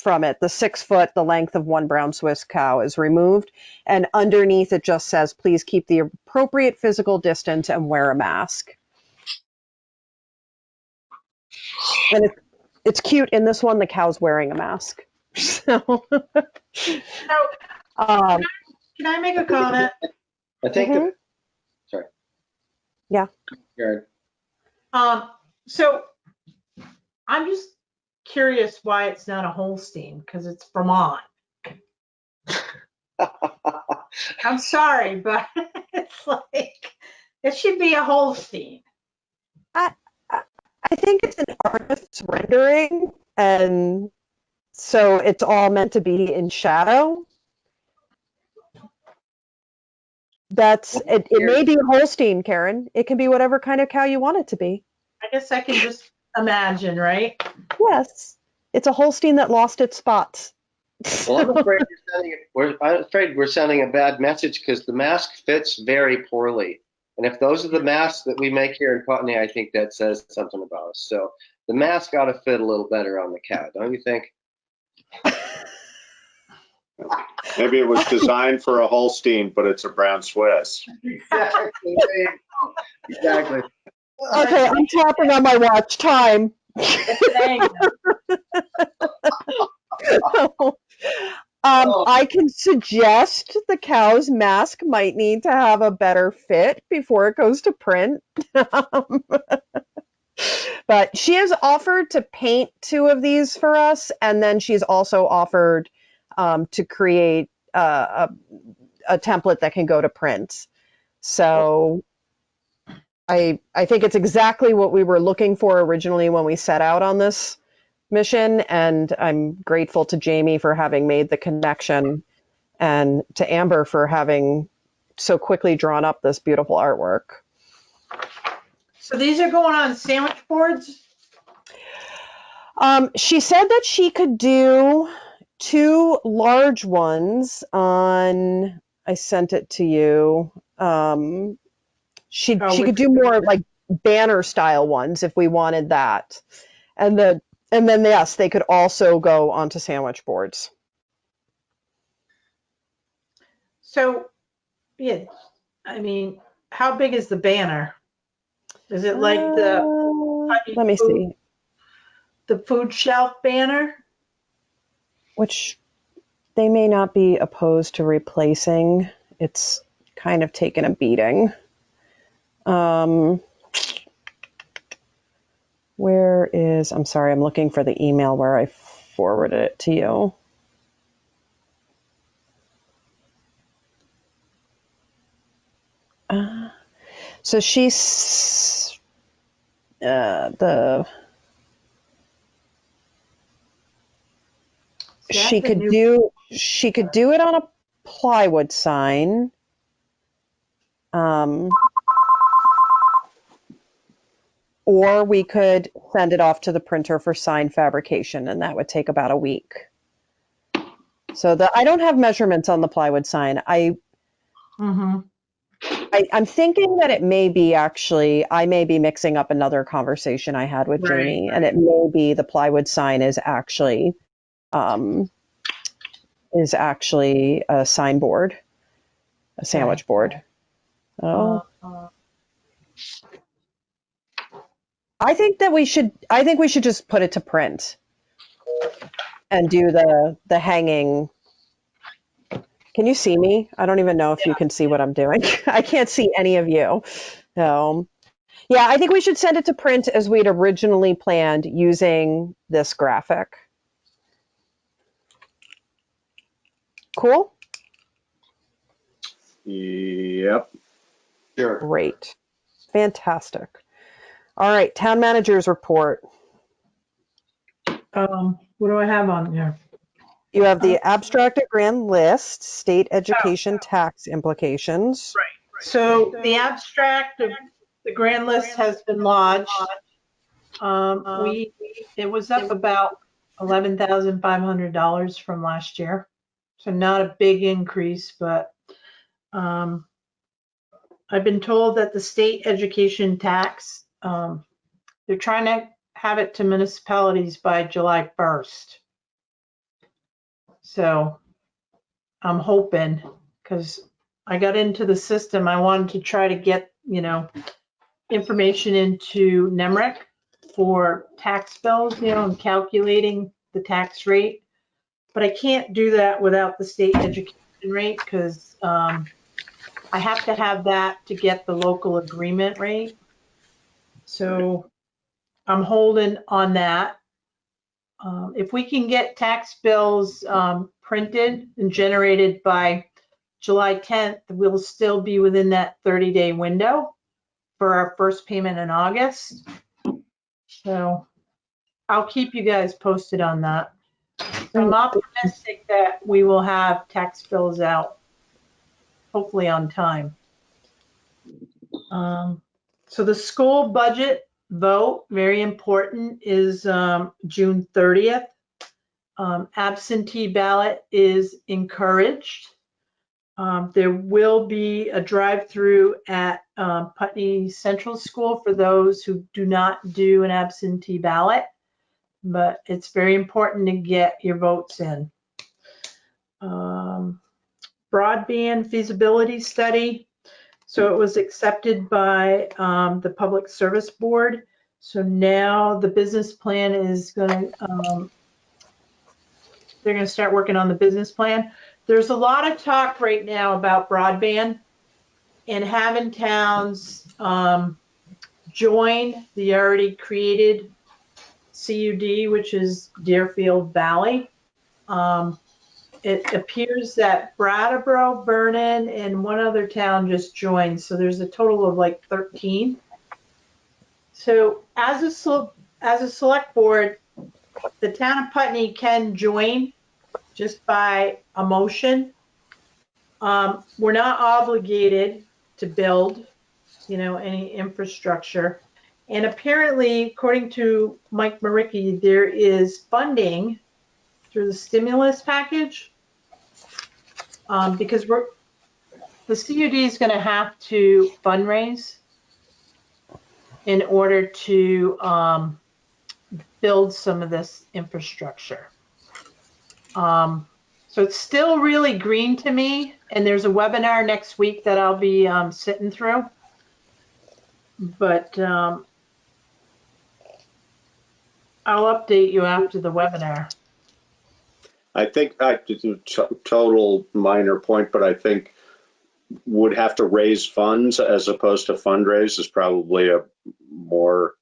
it. The 6 foot, the length of one brown Swiss cow is removed. And underneath it just says, please keep the appropriate physical distance and wear a mask. And it's cute. In this one, the cow's wearing a mask. So, Can I make a comment? I think sorry. Yeah. Karen. So I'm just curious why it's not a Holstein, because it's Vermont. I'm sorry, but it's like, it should be a Holstein. I think it's an artist's rendering, and so it's all meant to be in shadow. It may be a Holstein, Karen. It can be whatever kind of cow you want it to be. I guess I can just imagine, right? Yes. It's a Holstein that lost its spots. Well, I'm afraid we're sending a bad message because the mask fits very poorly. And if those are the masks that we make here in Putney, I think that says something about us. So the mask ought to fit a little better on the cow, don't you think? Maybe it was designed for a Holstein, but it's a brown Swiss. Exactly. Exactly. Okay, I'm tapping on my watch. Time. I can suggest the cow's mask might need to have a better fit before it goes to print. But she has offered to paint 2 of these for us, and then she's also offered to create a template that can go to print. So I think it's exactly what we were looking for originally when we set out on this mission, and I'm grateful to Jamie for having made the connection, and to Amber for having so quickly drawn up this beautiful artwork. So these are going on sandwich boards? She said that she could do 2 large ones on, I sent it to you. She could do more like banner style ones if we wanted that. And then yes, they could also go onto sandwich boards. So, yeah, I mean, how big is the banner? Is it like Let me see. the food shelf banner? Which they may not be opposed to replacing. It's kind of taken a beating. Where is, I'm sorry, I'm looking for the email where I forwarded it to you. So she's she could do it on a plywood sign. Or we could send it off to the printer for sign fabrication, and that would take about a week. So I don't have measurements on the plywood sign. I'm thinking that it may be actually, I may be mixing up another conversation I had with Jamie, and it may be the plywood sign is actually a sign board, a sandwich board. Oh. I think we should just put it to print and do the hanging. Can you see me? I don't even know if you can see what I'm doing. I can't see any of you. So, yeah, I think we should send it to print as we'd originally planned using this graphic. Cool? Yep. Sure. Great. Fantastic. All right, town manager's report. What do I have on there? You have the abstracted grand list, state education tax implications. Right. So the abstract of the grand list has been lodged. It was up about $11,500 from last year. So not a big increase, but I've been told that the state education tax, they're trying to have it to municipalities by July 1st. So I'm hoping, because I got into the system, I wanted to try to get, information into NEMRIC for tax bills, and calculating the tax rate. But I can't do that without the state education rate because I have to have that to get the local agreement rate. So I'm holding on that. If we can get tax bills printed and generated by July 10th, we'll still be within that 30-day window for our first payment in August. So I'll keep you guys posted on that. I'm optimistic that we will have tax bills out, hopefully on time. So the school budget vote, very important, is June 30th. Absentee ballot is encouraged. There will be a drive-through at Putney Central School for those who do not do an absentee ballot, but it's very important to get your votes in. Broadband feasibility study. So it was accepted by the Public Service Board. So now the business plan is going to, they're going to start working on the business plan. There's a lot of talk right now about broadband and having towns join the already created CUD, which is Deerfield Valley. It appears that Brattleboro, Vernon, and one other town just joined. So there's a total of like 13. So as a select board, the town of Putney can join just by a motion. We're not obligated to build, any infrastructure. And apparently, according to Mike Maricki, there is funding through the stimulus package because the CUD is going to have to fundraise. in order to build some of this infrastructure. So it's still really green to me, and there's a webinar next week that I'll be sitting through. But I'll update you after the webinar. I think it's a total minor point, but I think would have to raise funds as opposed to fundraise is probably a more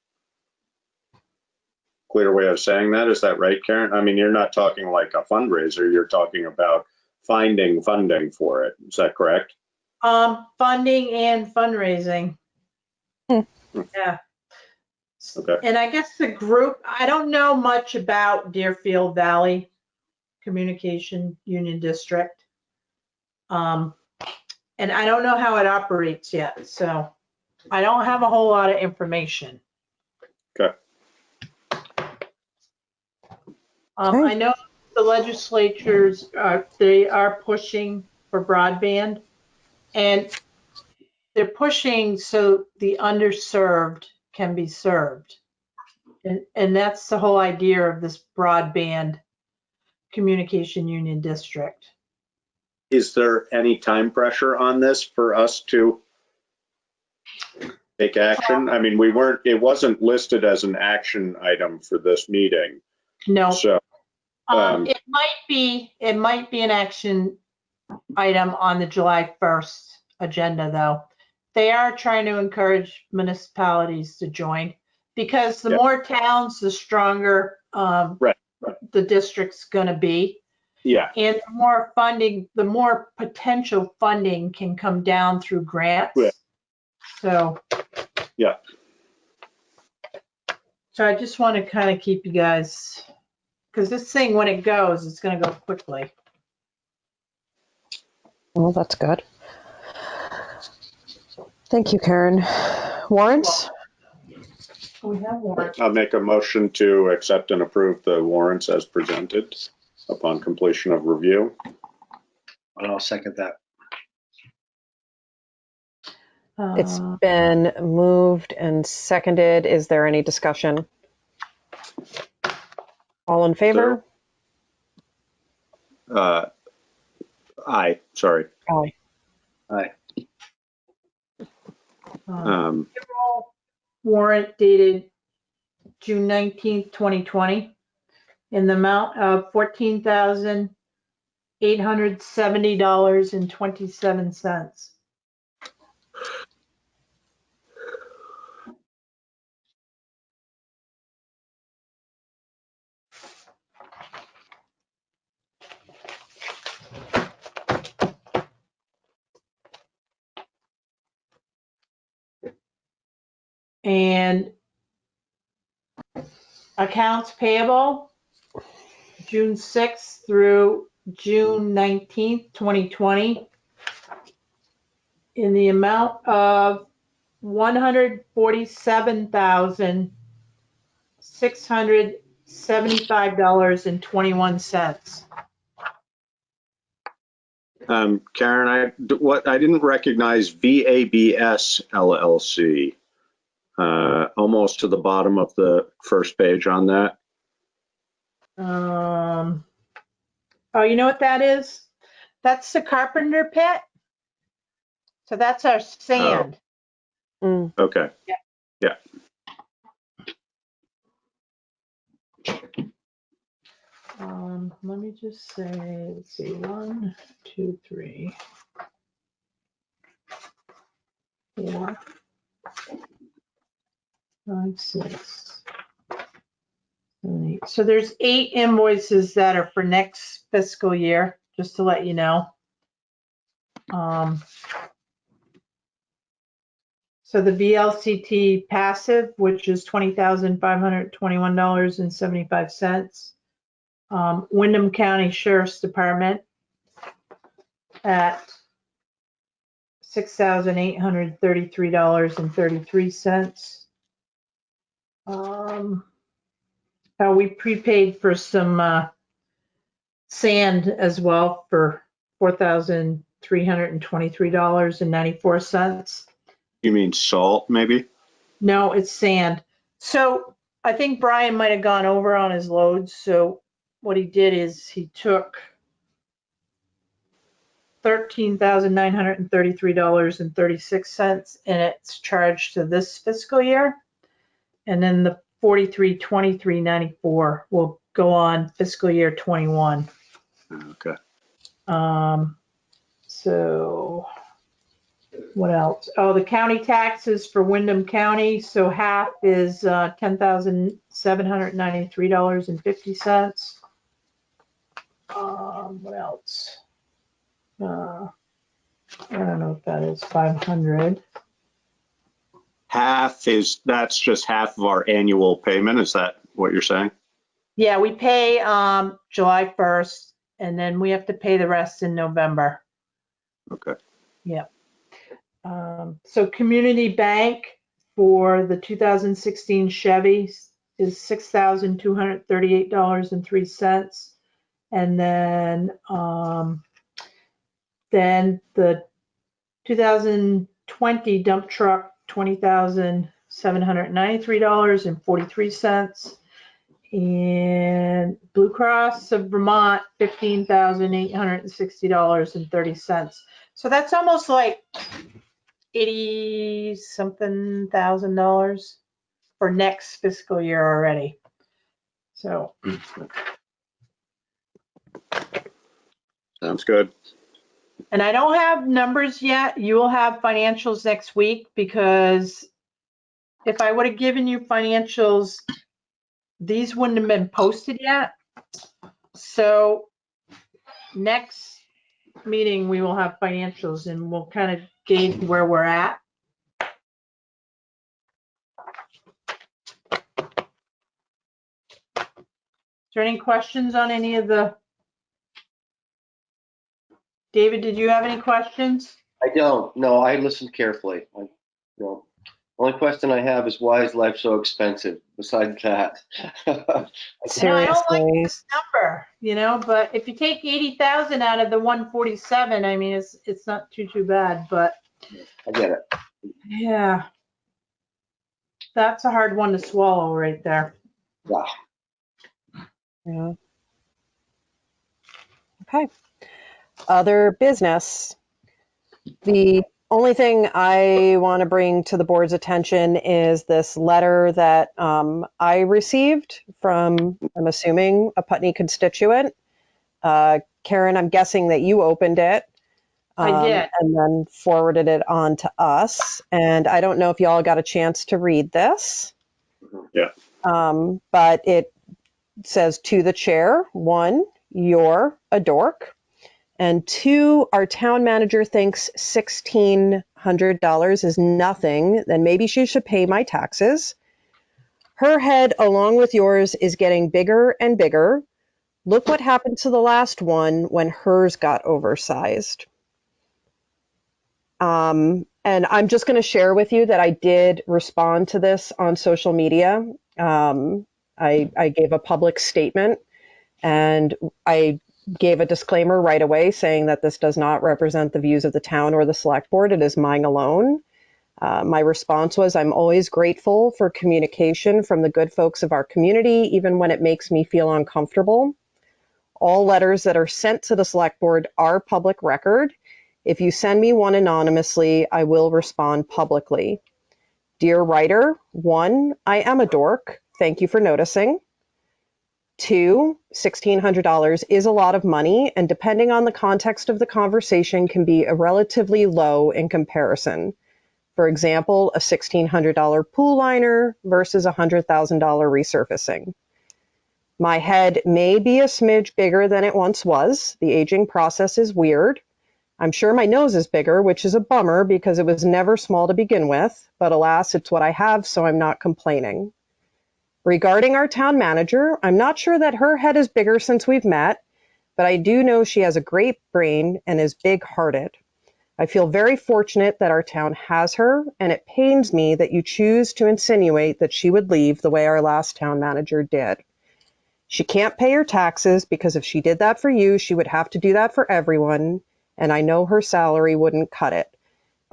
clear way of saying that. Is that right, Karen? I mean, you're not talking like a fundraiser. You're talking about finding funding for it. Is that correct? Funding and fundraising. Yeah. Okay. And I guess the group, I don't know much about Deerfield Valley Communication Union District. And I don't know how it operates yet. So I don't have a whole lot of information. Okay. I know the legislatures, they are pushing for broadband, and they're pushing so the underserved can be served. And that's the whole idea of this broadband communication union district. Is there any time pressure on this for us to take action? I mean, it wasn't listed as an action item for this meeting. No. So It might be an action item on the July 1st agenda, though. They are trying to encourage municipalities to join, because the more towns, the stronger the district's going to be. Yeah. And the more funding, the more potential funding can come down through grants. Yeah. So. Yeah. So I just want to kind of keep you guys, because this thing, when it goes, it's going to go quickly. Well, that's good. Thank you, Karen. Warrants? We have warrants. I'll make a motion to accept and approve the warrants as presented upon completion of review. And I'll second that. It's been moved and seconded. Is there any discussion? All in favor? Aye, sorry. Aye. Aye. Payroll warrant dated June 19th, 2020, in the amount of $14,870.27. And accounts payable, June 6th through June 19th, 2020, in the amount of $147,675.21. Karen, I didn't recognize VABS LLC. Almost to the bottom of the first page on that. Oh, you know what that is? That's the carpenter pit. So that's our sand. Okay. Yeah. Yeah. Let me just say, let's see, 1, 2, 3, 4, 5, 6, 7, 8. So there's 8 invoices that are for next fiscal year, just to let you know. So the VLCT passive, which is $20,521.75. Windham County Sheriff's Department at $6,833.33. We prepaid for some sand as well for $4,323.94. You mean salt, maybe? No, it's sand. So I think Brian might have gone over on his loads. So what he did is he took $13,933.36 and it's charged to this fiscal year. And then the 4323.94 will go on fiscal year 21. Okay. So what else? Oh, the county taxes for Windham County. So half is $10,793.50. What else? I don't know what that is. 500. That's just half of our annual payment. Is that what you're saying? Yeah, we pay July 1st, and then we have to pay the rest in November. Okay. Yeah. So Community Bank for the 2016 Chevy is $6,238.03. And then the 2020 dump truck, $20,793.43. And Blue Cross of Vermont, $15,860.30. So that's almost like 80 something thousand dollars for next fiscal year already. So Sounds good. and I don't have numbers yet. You will have financials next week, because if I would have given you financials, these wouldn't have been posted yet. So next meeting, we will have financials and we'll kind of gauge where we're at. Is there any questions on any of the? David, did you have any questions? I don't. No, I listened carefully. No. Only question I have is, why is life so expensive? Besides that. I don't like this number, but if you take 80,000 out of the 147, I mean, it's not too bad, but. I get it. Yeah. That's a hard one to swallow right there. Wow. Yeah. Okay. Other business. The only thing I want to bring to the board's attention is this letter that I received from, I'm assuming, a Putney constituent. Karen, I'm guessing that you opened it. I did. And then forwarded it on to us. And I don't know if y'all got a chance to read this. Yeah. But it says, to the chair, 1, you're a dork. And 2, our town manager thinks $1,600 is nothing, then maybe she should pay my taxes. Her head, along with yours, is getting bigger and bigger. Look what happened to the last one when hers got oversized. And I'm just going to share with you that I did respond to this on social media. I gave a public statement, and I gave a disclaimer right away saying that this does not represent the views of the town or the select board. It is mine alone. My response was, I'm always grateful for communication from the good folks of our community, even when it makes me feel uncomfortable. All letters that are sent to the select board are public record. If you send me one anonymously, I will respond publicly. Dear writer, 1, I am a dork. Thank you for noticing. 2, $1,600 is a lot of money, and depending on the context of the conversation, can be a relatively low in comparison. For example, a $1,600 pool liner versus $100,000 resurfacing. My head may be a smidge bigger than it once was. The aging process is weird. I'm sure my nose is bigger, which is a bummer because it was never small to begin with, but alas, it's what I have, so I'm not complaining. Regarding our town manager, I'm not sure that her head is bigger since we've met, but I do know she has a great brain and is big-hearted. I feel very fortunate that our town has her, and it pains me that you choose to insinuate that she would leave the way our last town manager did. She can't pay her taxes because if she did that for you, she would have to do that for everyone, and I know her salary wouldn't cut it.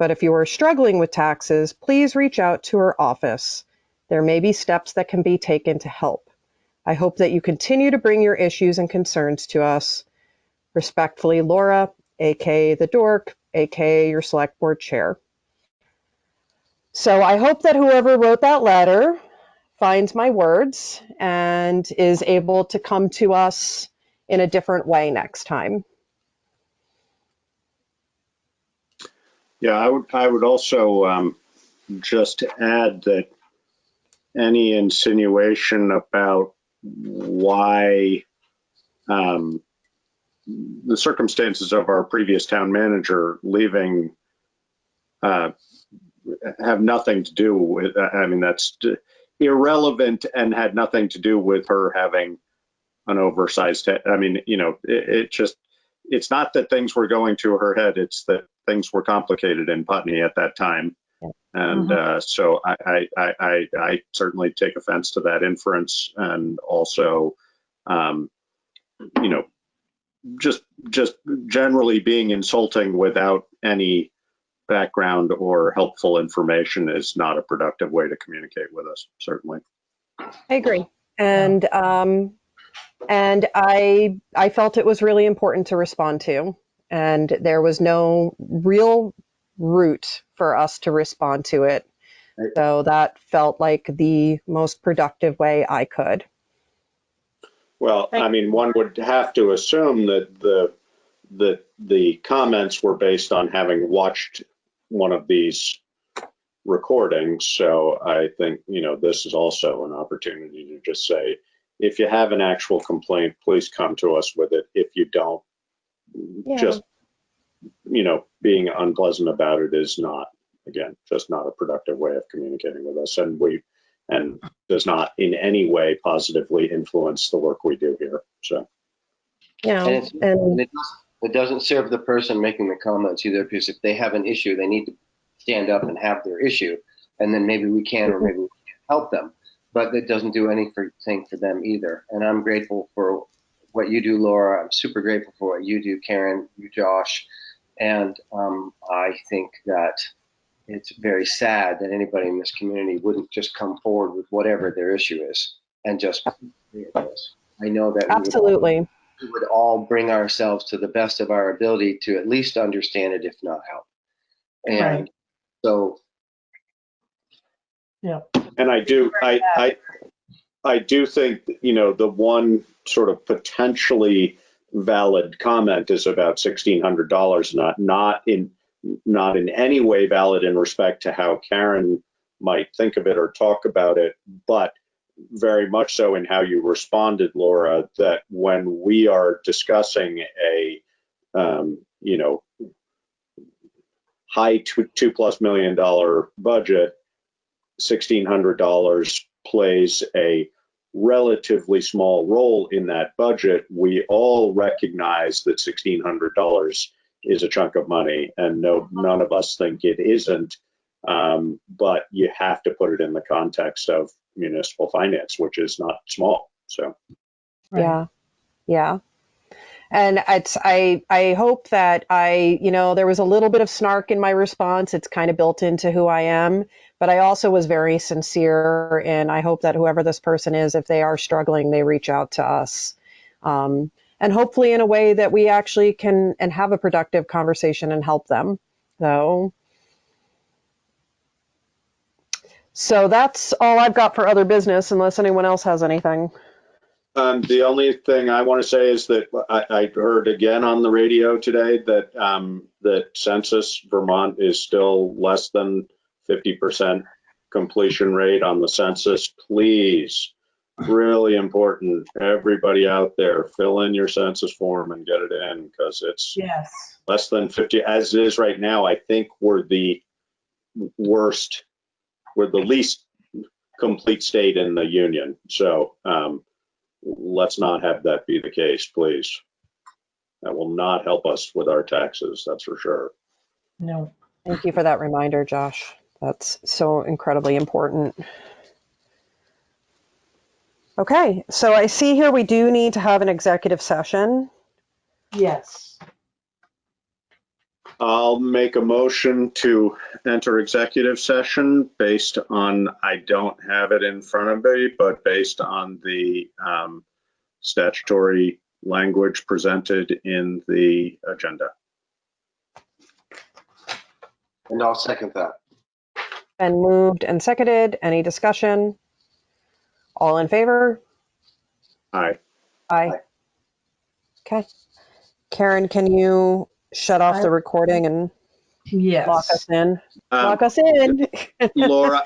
but if you are struggling with taxes, please reach out to her office. There may be steps that can be taken to help. I hope that you continue to bring your issues and concerns to us. Respectfully, Laura, aka the Dork, aka your select board chair. So I hope that whoever wrote that letter finds my words and is able to come to us in a different way next time. Yeah, I would also just add that any insinuation about why the circumstances of our previous town manager leaving have nothing to do with, I mean, that's irrelevant and had nothing to do with her having an oversized head. I mean, you know, it's not that things were going to her head, it's that things were complicated in Putney at that time. And so I certainly take offense to that inference, and also, you know, just generally being insulting without any background or helpful information is not a productive way to communicate with us, certainly. I agree. And I felt it was really important to respond to, and there was no real route for us to respond to it. So that felt like the most productive way I could. Well, I mean, one would have to assume that the comments were based on having watched one of these recordings. So I think, you know, this is also an opportunity to just say, if you have an actual complaint, please come to us with it. If you don't, just, you know, being unpleasant about it is not, again, just not a productive way of communicating with us. And does not in any way positively influence the work we do here. So, yeah, and it doesn't serve the person making the comments either, because if they have an issue, they need to stand up and have their issue, and then maybe we can, or maybe we can't help them. But it doesn't do anything for them either. And I'm grateful for what you do, Laura. I'm super grateful for what you do, Karen, you, Josh. And I think that it's very sad that anybody in this community wouldn't just come forward with whatever their issue is and just I know that absolutely we would all bring ourselves to the best of our ability to at least understand it, if not help. And so, yeah. And I do think, you know, the one sort of potentially valid comment is about $1,600, not in any way valid in respect to how Karen might think of it or talk about it, but very much so in how you responded, Laura, that when we are discussing a, you know, high $2+ million budget, $1,600 plays a relatively small role in that budget. We all recognize that $1,600 is a chunk of money, and none of us think it isn't. But you have to put it in the context of municipal finance, which is not small. So, yeah. And I hope that there was a little bit of snark in my response. It's kind of built into who I am, but I also was very sincere, and I hope that whoever this person is, if they are struggling, they reach out to us. And hopefully in a way that we actually can and have a productive conversation and help them. So that's all I've got for other business, unless anyone else has anything. The only thing I want to say is that I heard again on the radio today that that Census Vermont is still less than 50% completion rate on the census. Please, really important, everybody out there, fill in your census form and get it in, because it's less than 50 as it is right now. I think we're the worst, we're the least complete state in the union. So let's not have that be the case, please. That will not help us with our taxes, that's for sure. No. Thank you for that reminder, Josh. That's so incredibly important. Okay, so I see here we do need to have an executive session. Yes. I'll make a motion to enter executive session based on, I don't have it in front of me, but based on the statutory language presented in the agenda. And I'll second that. Been moved and seconded. Any discussion? All in favor? Aye. Aye. Okay. Karen, can you shut off the recording and Yes. lock us in? Lock us in. Laura,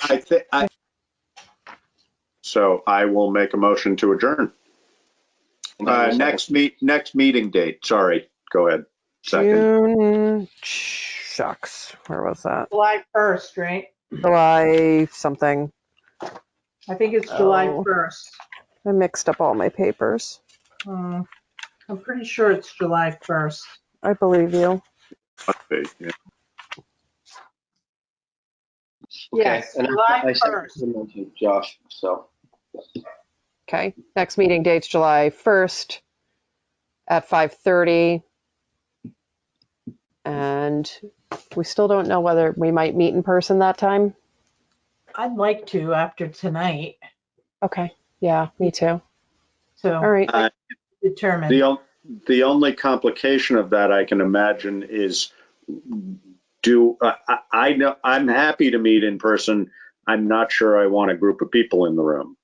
so I will make a motion to adjourn. Next meeting date. Sorry. Go ahead. Second. June. Shucks. Where was that? July 1st, right? July something. I think it's July Oh. 1st. I mixed up all my papers. I'm pretty sure it's July 1st. I believe you. Yeah. Yes, and July I second 1st. the motion, Josh, so. Okay. Next meeting date's July 1st at 5:30. And we still don't know whether we might meet in person that time. I'd like to after tonight. Okay. Yeah, me too. So All right. determine. The only complication of that I can imagine is I know I'm happy to meet in person. I'm not sure I want a group of people in the room.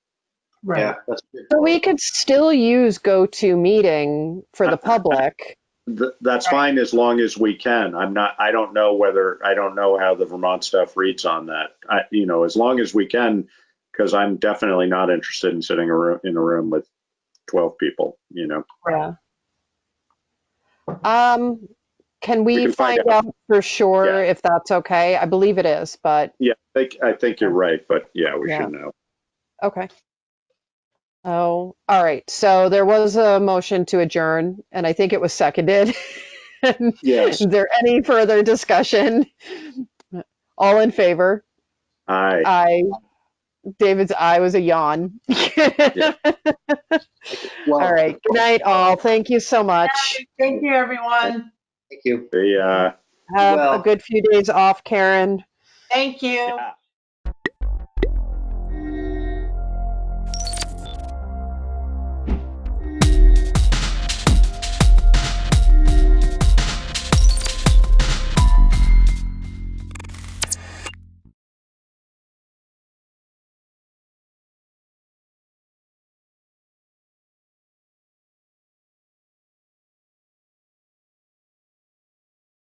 Right. Yeah, that's good. So we could still use GoToMeeting for the public. That's fine as long as we can. I don't know how the Vermont stuff reads on that. As long as we can, because I'm definitely not interested in sitting in a room with 12 people, Yeah. Can we can find find out for sure Yeah. if that's okay? I believe it is, but Yeah, I think you're right, but yeah, we Yeah. should know. okay. Oh, all right. So there was a motion to adjourn, and I think it was seconded. Yes. Is there any further discussion? All in favor? Aye. Aye. David's aye was a yawn. Well, All right. Good night, all. Thank you so much. Thank you, everyone. Thank you. The Have Well. a good few days off, Karen. Thank you. yeah.